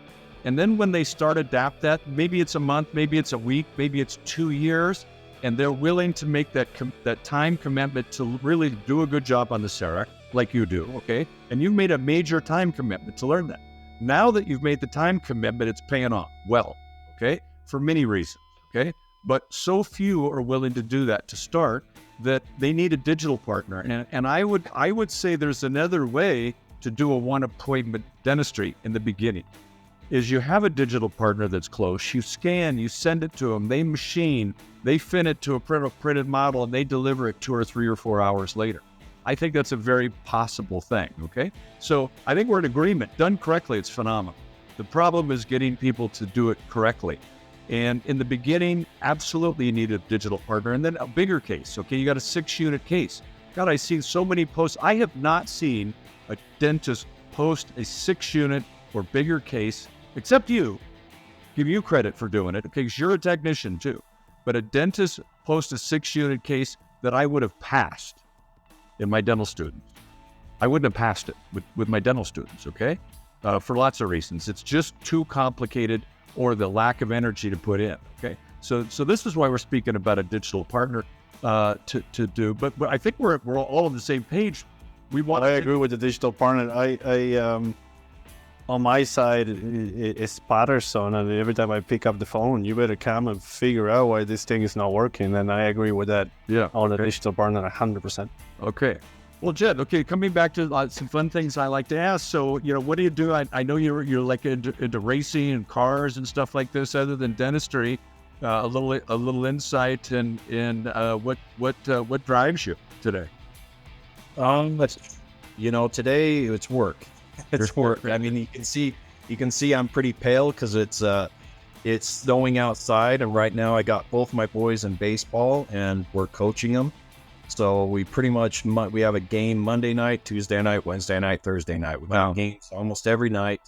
And then when they start adapt that, maybe it's a month, maybe it's a week, maybe it's 2 years, and they're willing to make that time commitment to really do a good job on the CEREC, like you do, okay? And you've made a major time commitment to learn that. Now that you've made the time commitment, it's paying off well, okay? For many reasons, okay? But so few are willing to do that to start that they need a digital partner. And I would say there's another way to do a one-appointment dentistry in the beginning. Is you have a digital partner that's close, you scan, you send it to them, they machine, they fin it to a printed model, and they deliver it 2 or 3 or 4 hours later. I think that's a very possible thing, okay? So I think we're in agreement. Done correctly, it's phenomenal. The problem is getting people to do it correctly. And in the beginning, absolutely you need a digital partner. And then a bigger case, okay? You got a 6-unit case. God, I see so many posts. I have not seen a dentist post a 6-unit or bigger case, except you. Give you credit for doing it, because you're a technician too. But a dentist post a 6-unit case that I would have passed in my dental students. I wouldn't have passed it with my dental students, okay? For lots of reasons. It's just too complicated, or the lack of energy to put in, okay? So this is why we're speaking about a digital partner to do. But I think we're all on the same page. We want. I agree with the digital partner. I on my side, it's Patterson, and every time I pick up the phone, you better come and figure out why this thing is not working. And I agree with that. Yeah, on the digital partner, 100%. Okay. Well, Jed, okay, coming back to some fun things I like to ask. So, what do you do? I know you're like into racing and cars and stuff like this. Other than dentistry, a little insight in what drives you today. Today it's work. It's work. I mean, you can see I'm pretty pale because it's snowing outside, and right now I got both my boys in baseball, and we're coaching them. So we pretty much we have a game Monday night, Tuesday night, Wednesday night, Thursday night. We have games almost every night,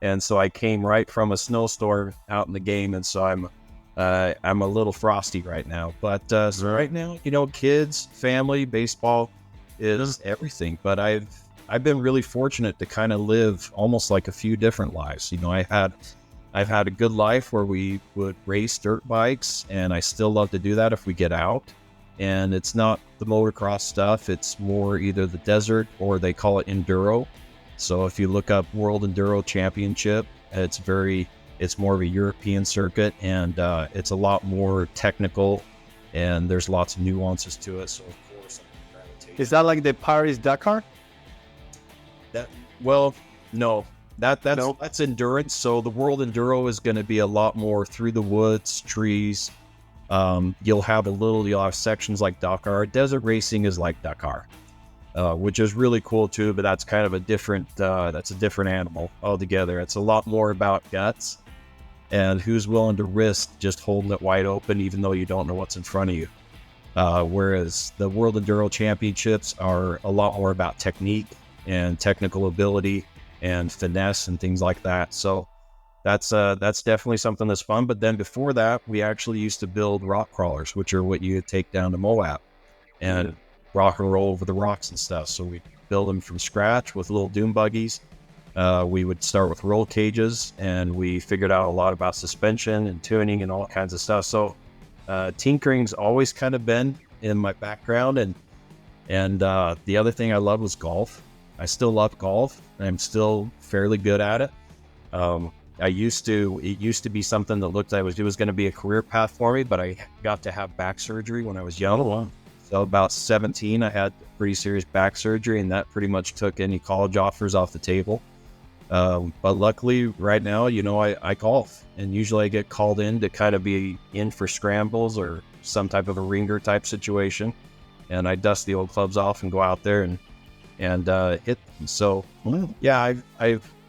and so I came right from a snowstorm out in the game, and so I'm a little frosty right now. But so right now, kids, family, baseball is everything. But I've been really fortunate to kind of live almost like a few different lives. I've had a good life where we would race dirt bikes, and I still love to do that if we get out. And it's not the motocross stuff. It's more either the desert, or they call it enduro. So if you look up World Enduro Championship, it's more of a European circuit, and it's a lot more technical, and there's lots of nuances to it. So of course, I'm gravitating. Is that like the Paris Dakar? No, that's endurance. So the World Enduro is going to be a lot more through the woods, trees. You'll have sections like Dakar. Desert racing is like Dakar, which is really cool too, but that's kind of a different animal altogether. It's a lot more about guts and who's willing to risk just holding it wide open, even though you don't know what's in front of you. Whereas the World Enduro Championships are a lot more about technique and technical ability and finesse and things like that. So that's definitely something that's fun. But then before that, we actually used to build rock crawlers, which are what you take down to Moab and rock and roll over the rocks and stuff. So we build them from scratch with little dune buggies. We would start with roll cages, and we figured out a lot about suspension and tuning and all kinds of stuff. So tinkering's always kind of been in my background. And the other thing I loved was golf. I still love golf. I'm still fairly good at it. It used to be something that looked like it was going to be a career path for me, but I got to have back surgery when I was young. Oh, wow. So about 17, I had pretty serious back surgery, and that pretty much took any college offers off the table. But luckily right now, I golf, and usually I get called in to kind of be in for scrambles or some type of a ringer type situation. And I dust the old clubs off and go out there and hit them. So yeah,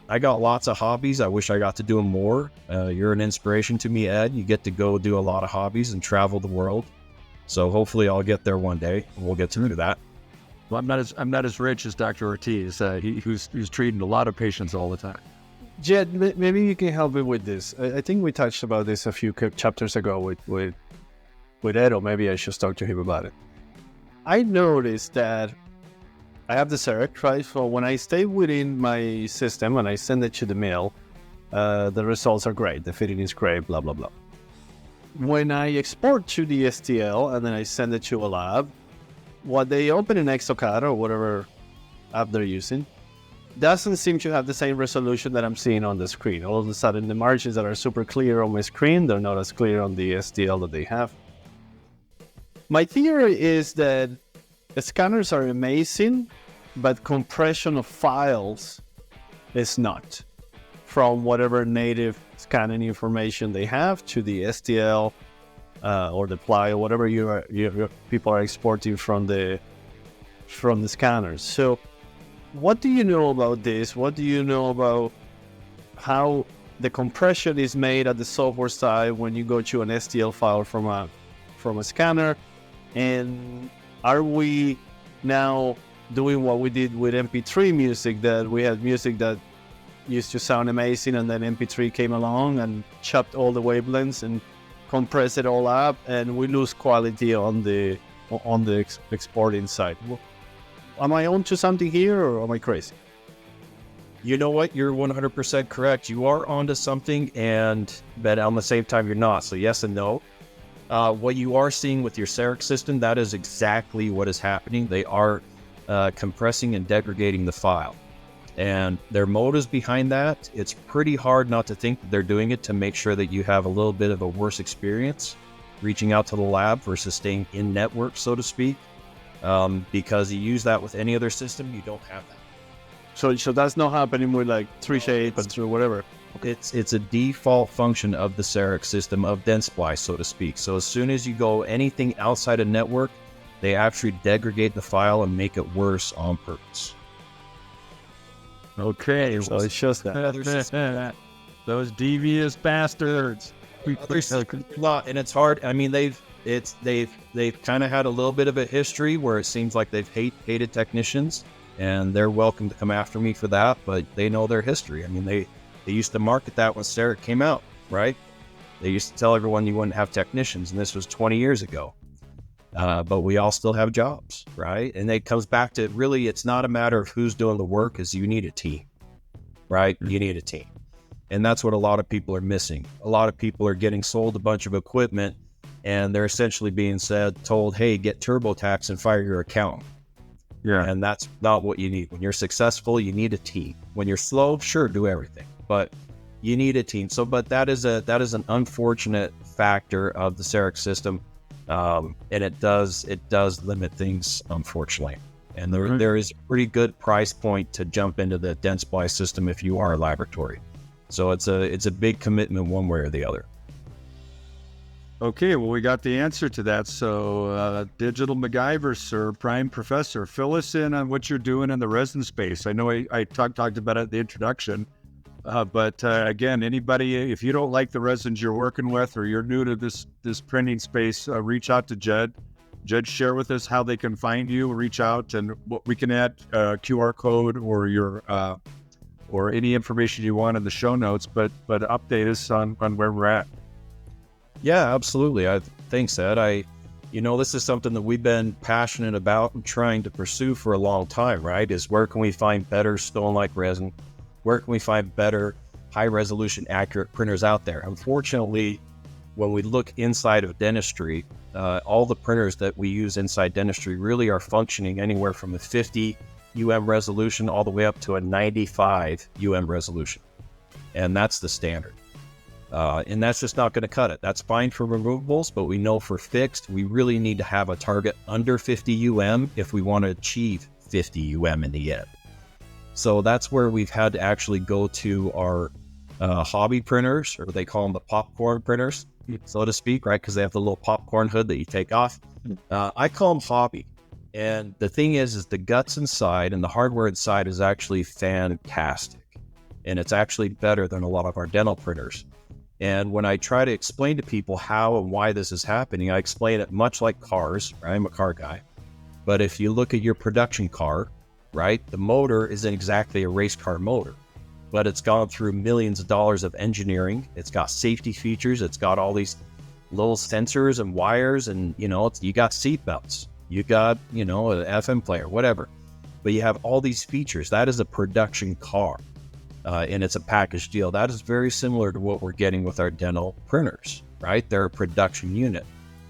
I got lots of hobbies. I wish I got to do them more. You're an inspiration to me, Ed. You get to go do a lot of hobbies and travel the world. So hopefully I'll get there one day, and we'll get to do that. Well, I'm not as rich as Dr. Ortiz. Who's treating a lot of patients all the time. Jed, maybe you can help me with this. I think we touched about this a few chapters ago with Ed, or maybe I should talk to him about it. I noticed that I have the CEREC, right? So when I stay within my system and I send it to the mail, the results are great. The fitting is great, blah, blah, blah. When I export to the STL and then I send it to a lab, what they open in Exocad or whatever app they're using doesn't seem to have the same resolution that I'm seeing on the screen. All of a sudden, the margins that are super clear on my screen, they're not as clear on the STL that they have. My theory is that the scanners are amazing, but compression of files is not. From whatever native scanning information they have to the STL or the PLY or whatever your people are exporting from the from the scanners. So what do you know about this? What do you know about how the compression is made at the software side when you go to an STL file from a scanner? And are we now doing what we did with MP3 music, that we had music that used to sound amazing, and then MP3 came along and chopped all the wavelengths and compressed it all up, and we lose quality on the exporting side? Am I onto something here, or am I crazy? You know what? You're 100% correct. You are onto something, but on the same time, you're not. So yes and no. What you are seeing with your Ceric system, that is exactly what is happening. They are compressing and degrading the file. And their motives behind that, it's pretty hard not to think that they're doing it to make sure that you have a little bit of a worse experience reaching out to the lab versus staying in network, so to speak. Because you use that with any other system, you don't have that. So that's not happening with like 3Shape or whatever. It's a default function of the Ceric system of Densplice, so to speak. So as soon as you go anything outside of network, they actually degrade the file and make it worse on purpose. Okay, So it's just that. those devious bastards. And it's hard. I mean, they've kind of had a little bit of a history where it seems like they've hated technicians, and they're welcome to come after me for that. But they know their history. I mean, they used to market that when Ceric came out, right? They used to tell everyone you wouldn't have technicians, and this was 20 years ago. But we all still have jobs, right? And it comes back to, really, it's not a matter of who's doing the work, is you need a team, right? You need a team. And that's what a lot of people are missing. A lot of people are getting sold a bunch of equipment, and they're essentially being told, hey, get TurboTax and fire your accountant. Yeah. And that's not what you need. When you're successful, you need a team. When you're slow, sure, do everything, but you need a team. So, but that is an unfortunate factor of the Ceric system. And it does limit things, unfortunately. And there is a pretty good price point to jump into the Densplice system if you are a laboratory. So it's a big commitment one way or the other. Okay, well, we got the answer to that. So, Digital MacGyver, sir, Prime Professor, fill us in on what you're doing in the resin space. I know I talked about it in the introduction, but again, anybody, if you don't like the resins you're working with, or you're new to this printing space, reach out to Jed. Jed, share with us how they can find you, reach out, and what we can add QR code or your or any information you want in the show notes, but update us on where we're at. Yeah, absolutely. Thanks, Ed. This is something that we've been passionate about and trying to pursue for a long time, right? Is where can we find better stone-like resin? Where can we find better high-resolution, accurate printers out there? Unfortunately, when we look inside of dentistry, all the printers that we use inside dentistry really are functioning anywhere from a 50 resolution all the way up to a 95 resolution. And that's the standard. And that's just not going to cut it. That's fine for removables, but we know for fixed, we really need to have a target under 50 if we want to achieve 50 in the end. So that's where we've had to actually go to our hobby printers, or they call them the popcorn printers, so to speak, right? Because they have the little popcorn hood that you take off. I call them hobby. And the thing is the guts inside and the hardware inside is actually fantastic. And it's actually better than a lot of our dental printers. And when I try to explain to people how and why this is happening, I explain it much like cars. I'm a car guy. But if you look at your production car, right, the motor isn't exactly a race car motor, but it's gone through millions of dollars of engineering. It's got safety features. It's got all these little sensors and wires, and you got seat belts. You got, an FM player, whatever. But you have all these features. That is a production car. And it's a package deal. That is very similar to what we're getting with our dental printers, right? They're a production unit.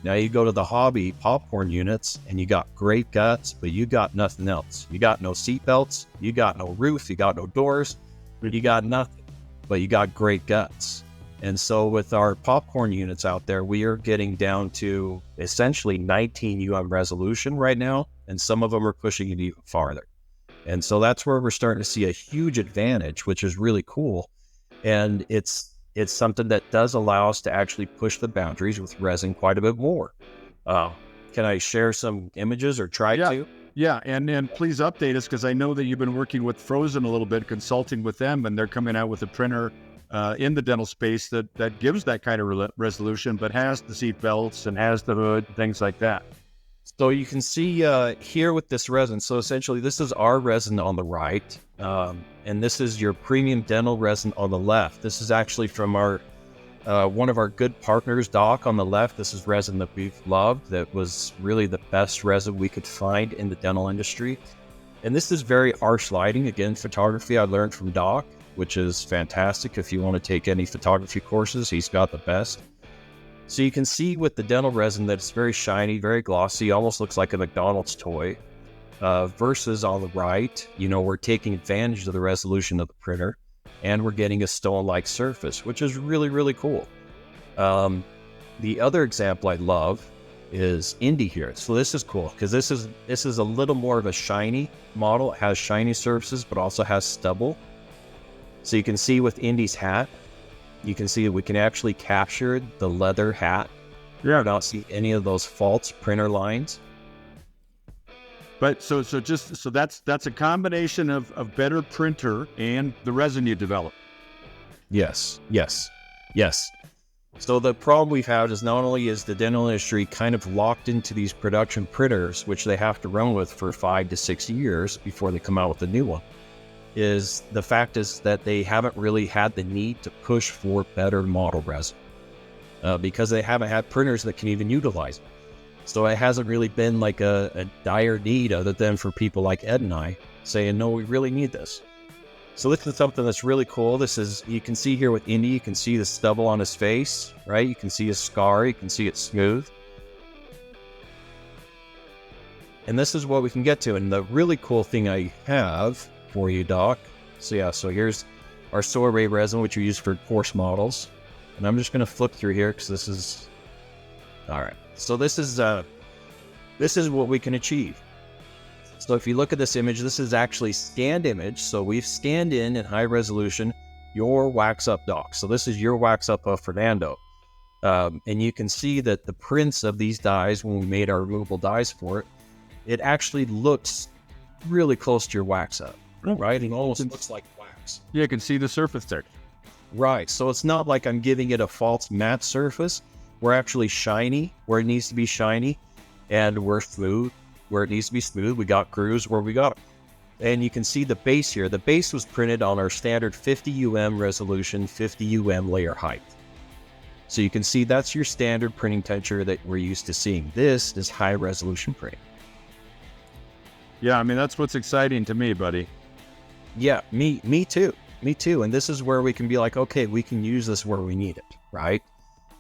Now you go to the hobby popcorn units and you got great guts, but you got nothing else. You got no seat belts, you got no roof, you got no doors, you got nothing, but you got great guts. And so with our popcorn units out there, we are getting down to essentially 19 resolution right now, and some of them are pushing it even farther. And so that's where we're starting to see a huge advantage, which is really cool. And it's something that does allow us to actually push the boundaries with resin quite a bit more. Can I share some images or try to? Yeah, and please update us, because I know that you've been working with Frozen a little bit, consulting with them, and they're coming out with a printer in the dental space that gives that kind of resolution, but has the seat belts and has the hood, things like that. So you can see here with this resin, so essentially this is our resin on the right, and this is your premium dental resin on the left. This is actually from our one of our good partners, Doc, on the left. This is resin that we've loved, that was really the best resin we could find in the dental industry. And this is very harsh lighting. Again, photography I learned from Doc, which is fantastic. If you want to take any photography courses, he's got the best. So you can see with the dental resin that it's very shiny, very glossy, almost looks like a McDonald's toy. Versus on the right, we're taking advantage of the resolution of the printer, and we're getting a stone-like surface, which is really, really cool. The other example I love is Indy here. So this is cool, because this is a little more of a shiny model. It has shiny surfaces, but also has stubble. So you can see with Indy's hat, you can see that we can actually capture the leather hat. Yeah. Not see any of those false printer lines. But so that's a combination of better printer and the resin you develop. Yes. So the problem we've had is not only is the dental industry kind of locked into these production printers, which they have to run with for 5 to 6 years before they come out with a new one, is the fact is that they haven't really had the need to push for better model resin because they haven't had printers that can even utilize it. So it hasn't really been like a dire need, other than for people like Ed and I saying, no, we really need this. So this is something that's really cool. This is, you can see here with Indy, you can see the stubble on his face, right? You can see his scar, you can see it smooth. And this is what we can get to. And the really cool thing I have for you, Doc. So here's our sorbet resin, which we use for course models. And I'm just going to flip through here because this is, all right. So this is what we can achieve. So if you look at this image, this is actually scanned image. So we've scanned in high resolution your wax up, Doc. So this is your wax up of Fernando. And you can see that the prints of these dies, when we made our removable dies for it, it actually looks really close to your wax up. Right? It almost looks like wax. Yeah, you can see the surface there. Right. So it's not like I'm giving it a false matte surface. We're actually shiny where it needs to be shiny, and we're smooth where it needs to be smooth. We got grooves where we got it. And you can see the base here. The base was printed on our standard 50 resolution, 50 layer height. So you can see that's your standard printing temperature that we're used to seeing. This is high resolution printing. Yeah, I mean, that's what's exciting to me, buddy. Yeah, me too. And this is where we can be like, okay, we can use this where we need it, right?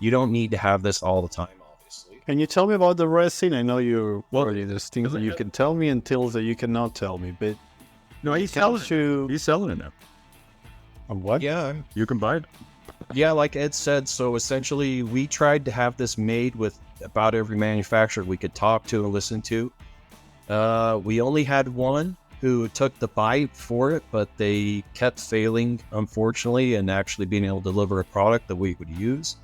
You don't need to have this all the time, obviously. Can you tell me about the resin? I know there's things that you can tell me and things that you cannot tell me, but no, he's selling it now. What? Yeah. You can buy it. Yeah, like Ed said, so essentially we tried to have this made with about every manufacturer we could talk to and listen to. We only had one who took the bite for it, but they kept failing, unfortunately, and actually being able to deliver a product that we would use.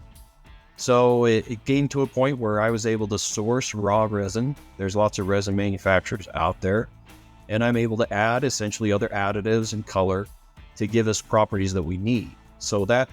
So it came to a point where I was able to source raw resin. There's lots of resin manufacturers out there, and I'm able to add essentially other additives and color to give us properties that we need. So that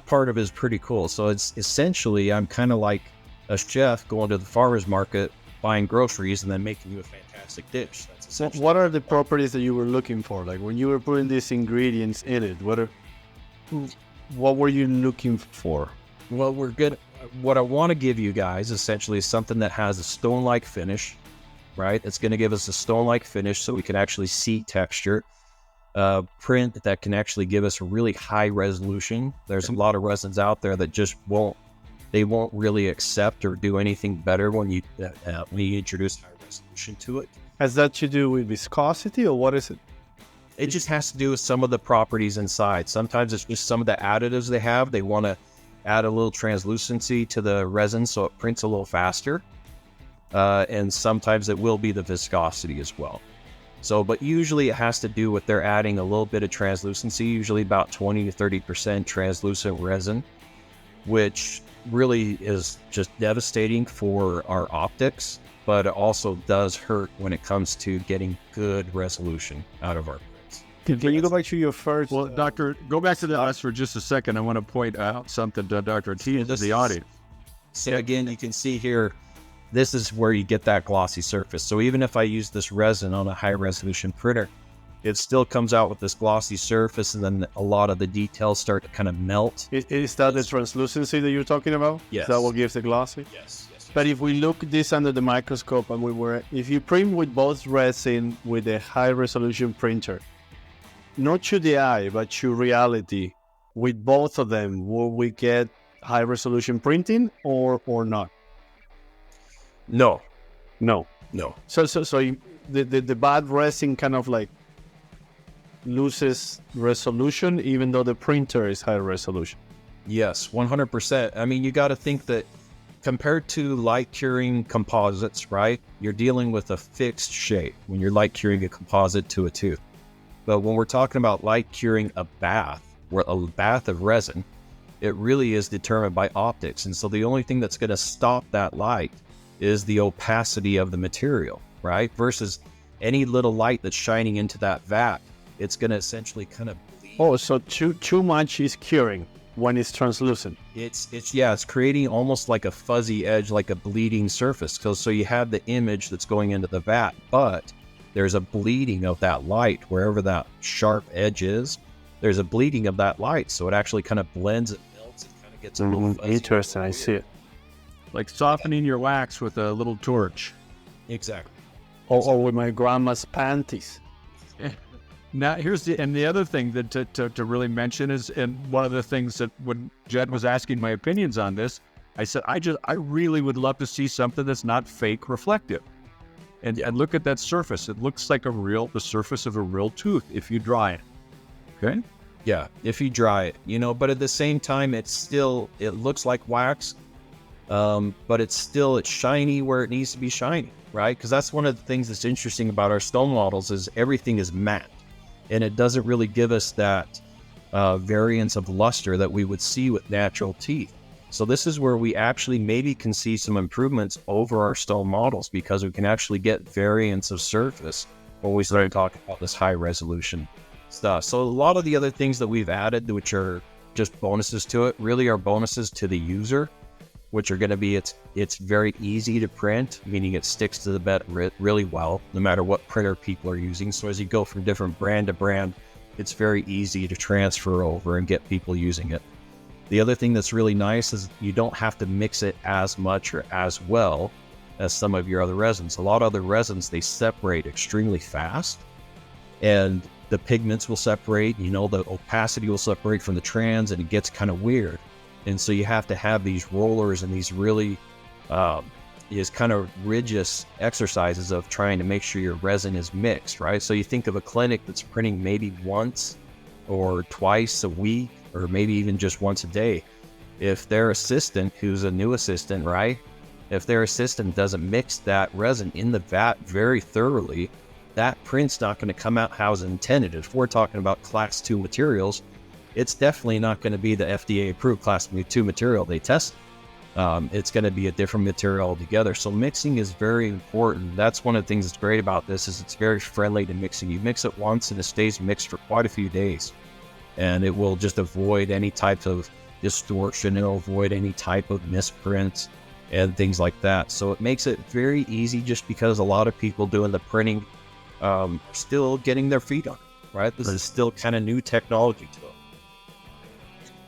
part of it is pretty cool. So it's essentially, I'm kind of like a chef going to the farmer's market, buying groceries, and then making you a fantastic dish. That's essentially what are the properties that you were looking for? Like when you were putting these ingredients in it, what were you looking for? Well, we're good. What I want to give you guys essentially is something that has a stone-like finish, right? It's going to give us a stone-like finish so we can actually see texture. Print that can actually give us a really high resolution. There's a lot of resins out there that just won't really accept or do anything better when you introduce high resolution to it. Has that to do with viscosity, or what is it? It just has to do with some of the properties inside. Sometimes it's just some of the additives they have. They want to add a little translucency to the resin so it prints a little faster. And sometimes it will be the viscosity as well. So, but usually it has to do with they're adding a little bit of translucency, usually about 20 to 30% translucent resin, which really is just devastating for our optics. but it also does hurt when it comes to getting good resolution out of our prints. Can you go back to your first? Well, Doctor, go back to that for just a second. I want to point out something to Dr. Ortiz, the audience. So again, you can see here, this is where you get that glossy surface. So even if I use this resin on a high resolution printer, it still comes out with this glossy surface, and then a lot of the details start to kind of melt. Is that the translucency that you're talking about? Yes. Is that what gives the glossy? Yes. But if we look at this under the microscope, and if you print with both resin with a high resolution printer, not to the eye, but to reality, with both of them, will we get high resolution printing or not? No. So the bad resin kind of like loses resolution, even though the printer is high resolution. Yes, 100%. I mean, you got to think that compared to light curing composites, right? You're dealing with a fixed shape when you're light curing a composite to a tooth. But when we're talking about light curing a bath of resin, it really is determined by optics. And so the only thing that's going to stop that light is the opacity of the material, right? Versus any little light that's shining into that vat, it's going to essentially kind of bleed. Oh, so too much is curing when it's translucent. It's creating almost like a fuzzy edge, like a bleeding surface. So you have the image that's going into the vat, but there's a bleeding of that light wherever that sharp edge is. There's a bleeding of that light, so it actually kind of blends and melts and kind of gets a little fuzzy. Interesting, I see it. Like softening your wax with a little torch. Exactly. Or with my grandma's panties. Now, the other thing that to really mention is, and one of the things that when Jed was asking my opinions on this, I said, I really would love to see something that's not fake reflective. And look at that surface. It looks like the surface of a real tooth if you dry it. Okay? Yeah, if you dry it, but at the same time, it looks like wax, but it's shiny where it needs to be shiny, right? Because that's one of the things that's interesting about our stone models is everything is matte. And it doesn't really give us that variance of luster that we would see with natural teeth. So this is where we actually maybe can see some improvements over our stone models, because we can actually get variance of surface when we start talking about this high resolution stuff. So a lot of the other things that we've added, which are just bonuses to it, really are bonuses to the user, which are going to be it's very easy to print, meaning it sticks to the bed really well, no matter what printer people are using. So as you go from different brand to brand, it's very easy to transfer over and get people using it. The other thing that's really nice is you don't have to mix it as much or as well as some of your other resins. A lot of other resins, they separate extremely fast, and the pigments will separate, the opacity will separate from the trans, and it gets kind of weird. And so you have to have these rollers and these really is kind of rigorous exercises of trying to make sure your resin is mixed, right? So you think of a clinic that's printing maybe once or twice a week, or maybe even just once a day. If their assistant, who's a new assistant, right? If their assistant doesn't mix that resin in the vat very thoroughly, that print's not going to come out how it's intended. If we're talking about class 2 materials, it's definitely not going to be the FDA approved class 2 material they test. It's going to be a different material altogether. So mixing is very important. That's one of the things that's great about this, is it's very friendly to mixing. You mix it once and it stays mixed for quite a few days, and it will just avoid any type of distortion. It'll avoid any type of misprints and things like that. So it makes it very easy, just because a lot of people doing the printing still getting their feet on it, right? This is still kind of new technology to them.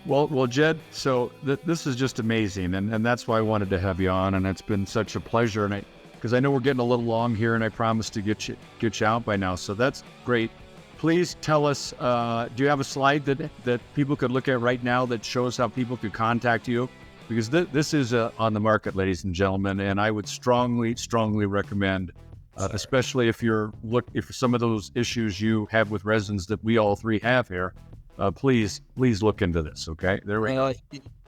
Well, Jed, so this is just amazing, and that's why I wanted to have you on, and it's been such a pleasure, and because I know we're getting a little long here, and I promised to get you out by now, so that's great. Please tell us, do you have a slide that people could look at right now that shows how people could contact you? Because this is on the market, ladies and gentlemen, and I would strongly recommend, especially if if some of those issues you have with resins that we all three have here, please look into this. Okay, there we go.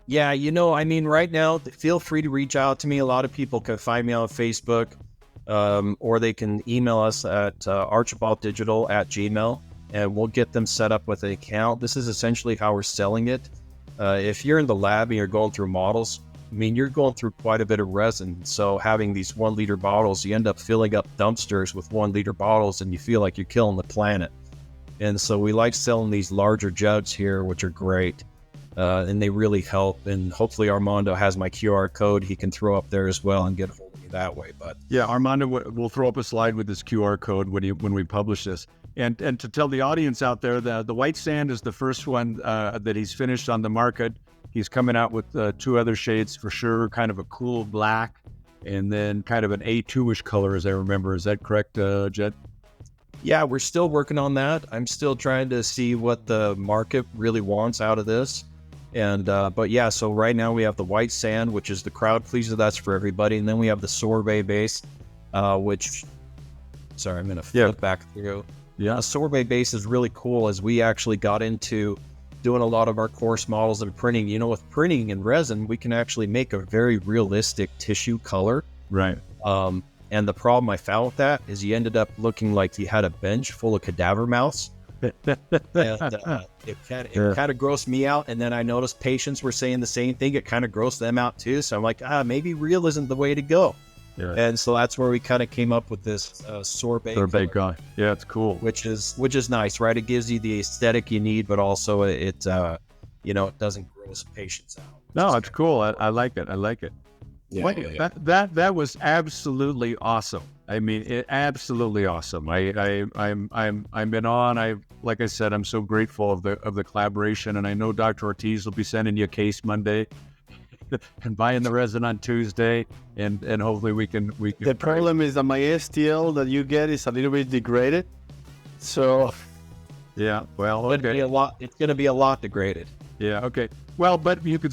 Yeah, right now, feel free to reach out to me. A lot of people can find me on Facebook, or they can email us at archibalddigital@gmail.com, and we'll get them set up with an account. This is essentially how we're selling it. If you're in the lab and you're going through models, I mean, you're going through quite a bit of resin. So having these 1 liter bottles, you end up filling up dumpsters with 1 liter bottles, and you feel like you're killing the planet. And so we like selling these larger jugs here, which are great. And they really help. And hopefully Armando has my QR code. He can throw up there as well and get a hold of me that way. But yeah, Armando will throw up a slide with this QR code when we publish this. And to tell the audience out there, the white sand is the first one that he's finished on the market. He's coming out with 2 other shades for sure, kind of a cool black, and then kind of an A2-ish color, as I remember. Is that correct, Jed? yeah, we're still working on that. I'm still trying to see what the market really wants out of this. And but yeah, so right now we have the white sand, which is the crowd pleaser. That's for everybody. And then we have the sorbet base, which, sorry, I'm going to flip back through. Yeah, the sorbet base is really cool as we actually got into doing a lot of our course models and printing. You know, with printing and resin, we can actually make a very realistic tissue color. right. And the problem I found with that is you ended up looking like you had a bench full of cadaver mouths. And it kind of grossed me out. And then I noticed patients were saying the same thing. It kind of grossed them out too. So I'm like, maybe real isn't the way to go. Yeah. And so that's where we kind of came up with this sorbet guy. Yeah, it's cool. which is nice, right? It gives you the aesthetic you need, but also it doesn't gross patients out. No, it's cool. I like it. I like it. Yeah. That was absolutely awesome. I mean, absolutely awesome. I'm been on. Like I said, I'm so grateful of the collaboration, and I know Dr. Ortiz will be sending you a case Monday, and buying the resin on Tuesday, and hopefully we can. The problem is that my STL that you get is a little bit degraded, so yeah. Well, it's going to be a lot degraded. Yeah. Okay. Well, but you can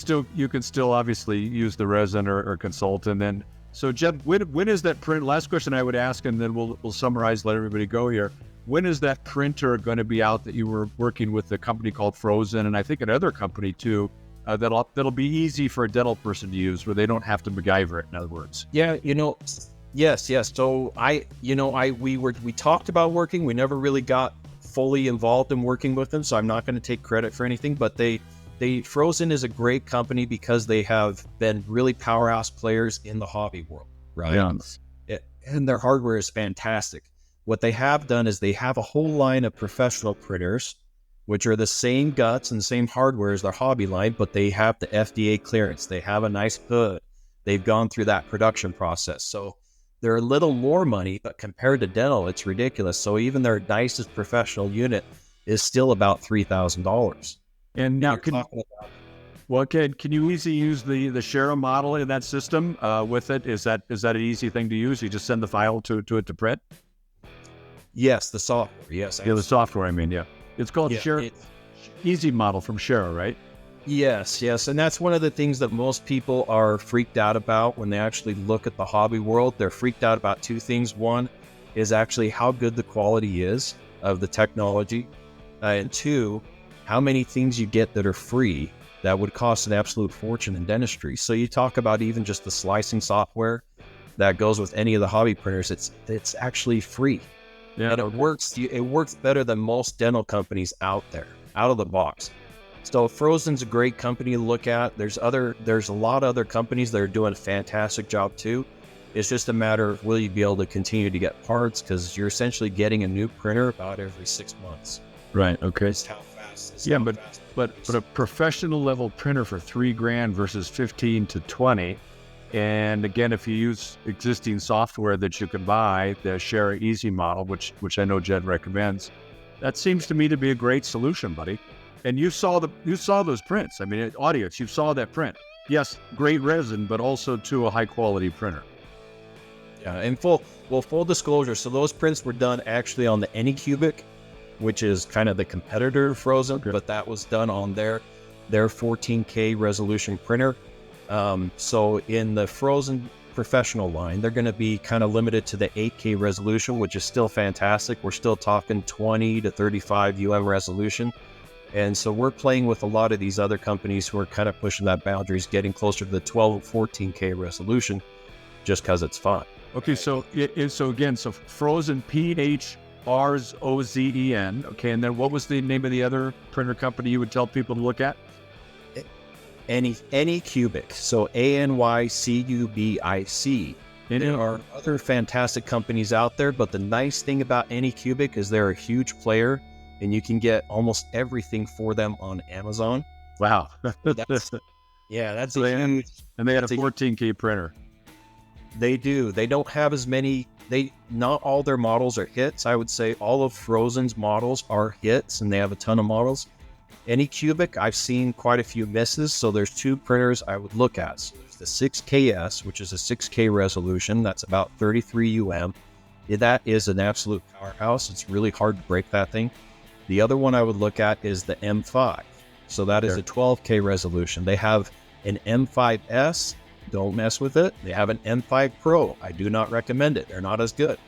still obviously use the resin or consult, and then. So, Jed, when is that print? Last question I would ask, and then we'll summarize, let everybody go here. When is that printer going to be out that you were working with a company called Frozen, and I think another company too, that'll be easy for a dental person to use, where they don't have to MacGyver it, in other words? Yeah, yes. So we talked about working. We never really got fully involved in working with them, so I'm not going to take credit for anything. But Frozen is a great company because they have been really powerhouse players in the hobby world, right? Yeah. And their hardware is fantastic. What they have done is they have a whole line of professional printers, which are the same guts and same hardware as their hobby line, but they have the FDA clearance. They have a nice hood. They've gone through that production process. So they're a little more money, but compared to dental, it's ridiculous. So even their nicest professional unit is still about $3,000. And now, can you easily use the Share model in that system with it? Is that an easy thing to use? You just send the file to it to print? Yes, the software. Yes. Yeah, the software, I mean, yeah. It's called Share Easy Model from Share, right? Yes. And that's one of the things that most people are freaked out about when they actually look at the hobby world. They're freaked out about 2 things. One is actually how good the quality is of the technology. And 2, how many things you get that are free that would cost an absolute fortune in dentistry. So you talk about even just the slicing software that goes with any of the hobby printers. It's actually free. Yeah. And it works better than most dental companies out there, out of the box. So Frozen's a great company to look at. There's a lot of other companies that are doing a fantastic job too. It's just a matter of will you be able to continue to get parts, because you're essentially getting a new printer about every 6 months. Right. Okay. It's how fast. Yeah, but a professional level printer for $3,000 versus 15 to 20. And again, if you use existing software that you can buy, the Share Easy model, which I know Jed recommends, that seems to me to be a great solution, buddy. And you saw those prints. I mean, audience, you saw that print. Yes, great resin, but also to a high quality printer. Yeah, and full disclosure. So those prints were done actually on the Anycubic, which is kind of the competitor of Frozen, Okay. but that was done on their 14K resolution printer. So in the Frozen professional line, they're going to be kind of limited to the 8K resolution, which is still fantastic. We're still talking 20 to 35 resolution. And so we're playing with a lot of these other companies who are kind of pushing that boundaries, getting closer to the 12 or 14K resolution, just because it's fun. Okay, so Frozen, PHRZOZEN. Okay, and then what was the name of the other printer company you would tell people to look at? Anycubic. So ANYCUBIC. There are other fantastic companies out there, but the nice thing about Anycubic is they're a huge player, and you can get almost everything for them on Amazon. Wow. That's So huge. And they had a 14K printer. They do. They don't have as many. Not all their models are hits. I would say all of Frozen's models are hits, and they have a ton of models. Anycubic, I've seen quite a few misses. So there's two printers I would look at. So there's the 6KS, which is a 6K resolution. That's about 33 UM. That is an absolute powerhouse. It's really hard to break that thing. The other one I would look at is the M5. So that is a 12K resolution. They have an M5S. Don't mess with it. They have an M5 Pro. I do not recommend it. They're not as good.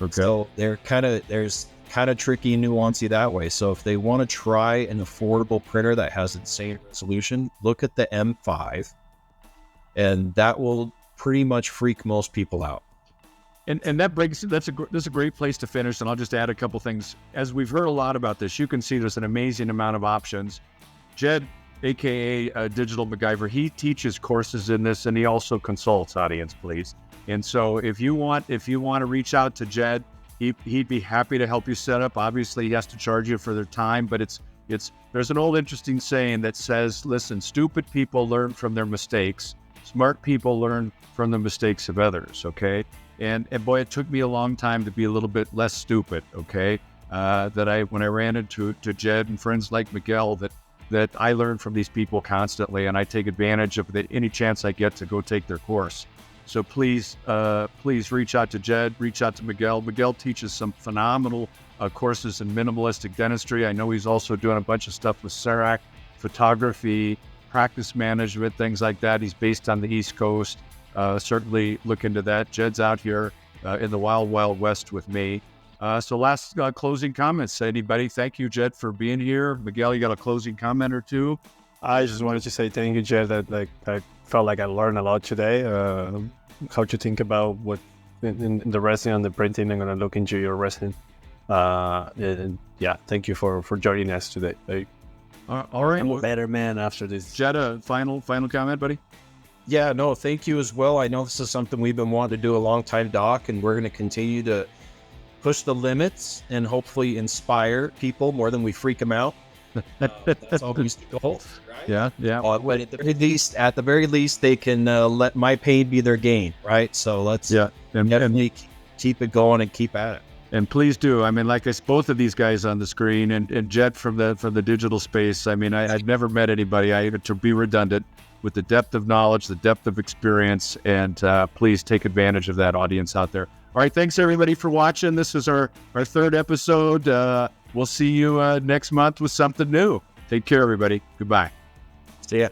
Okay. So there's kind of tricky and nuancy that way. So if they want to try an affordable printer that has insane resolution, look at the M5, and that will pretty much freak most people out. And that's a great place to finish. And I'll just add a couple things. As we've heard a lot about this, you can see there's an amazing amount of options. Jed, aka Digital MacGyver, he teaches courses in this, and he also consults, audience, please. And so if you want to reach out to Jed, he'd be happy to help you set up. Obviously, he has to charge you for their time, but there's an old interesting saying that says, listen, stupid people learn from their mistakes. Smart people learn from the mistakes of others, okay? And boy, it took me a long time to be a little bit less stupid, okay? When I ran into Jed and friends like Miguel, that I learn from these people constantly, and I take advantage of any chance I get to go take their course. So please reach out to Jed, reach out to Miguel. Miguel teaches some phenomenal courses in minimalistic dentistry. I know he's also doing a bunch of stuff with CERAC, photography, practice management, things like that. He's based on the East Coast. Certainly look into that. Jed's out here in the wild, wild west with me. So last closing comments, anybody? Thank you, Jed, for being here. Miguel, you got a closing comment or two? I just wanted to say thank you, Jed. That I felt like I learned a lot today. How to think about what in the resin and the printing. I'm gonna look into your resin. And yeah, thank you for joining us today. All right, I'm a better man after this. Jed, a final comment, buddy? Yeah, no, thank you as well. I know this is something we've been wanting to do a long time, Doc, and we're going to continue to push the limits and hopefully inspire people more than we freak them out. That's always the goal, right? Yeah. But at the very least, they can let my pain be their gain, right? So let's definitely keep it going and keep at it. And please do. I mean, like both of these guys on the screen, and Jed from the digital space. I mean, I've never met anybody, to be redundant, with the depth of knowledge, the depth of experience, and please take advantage of that, audience out there. All right, thanks everybody for watching. This is our third episode. We'll see you next month with something new. Take care, everybody. Goodbye. See ya.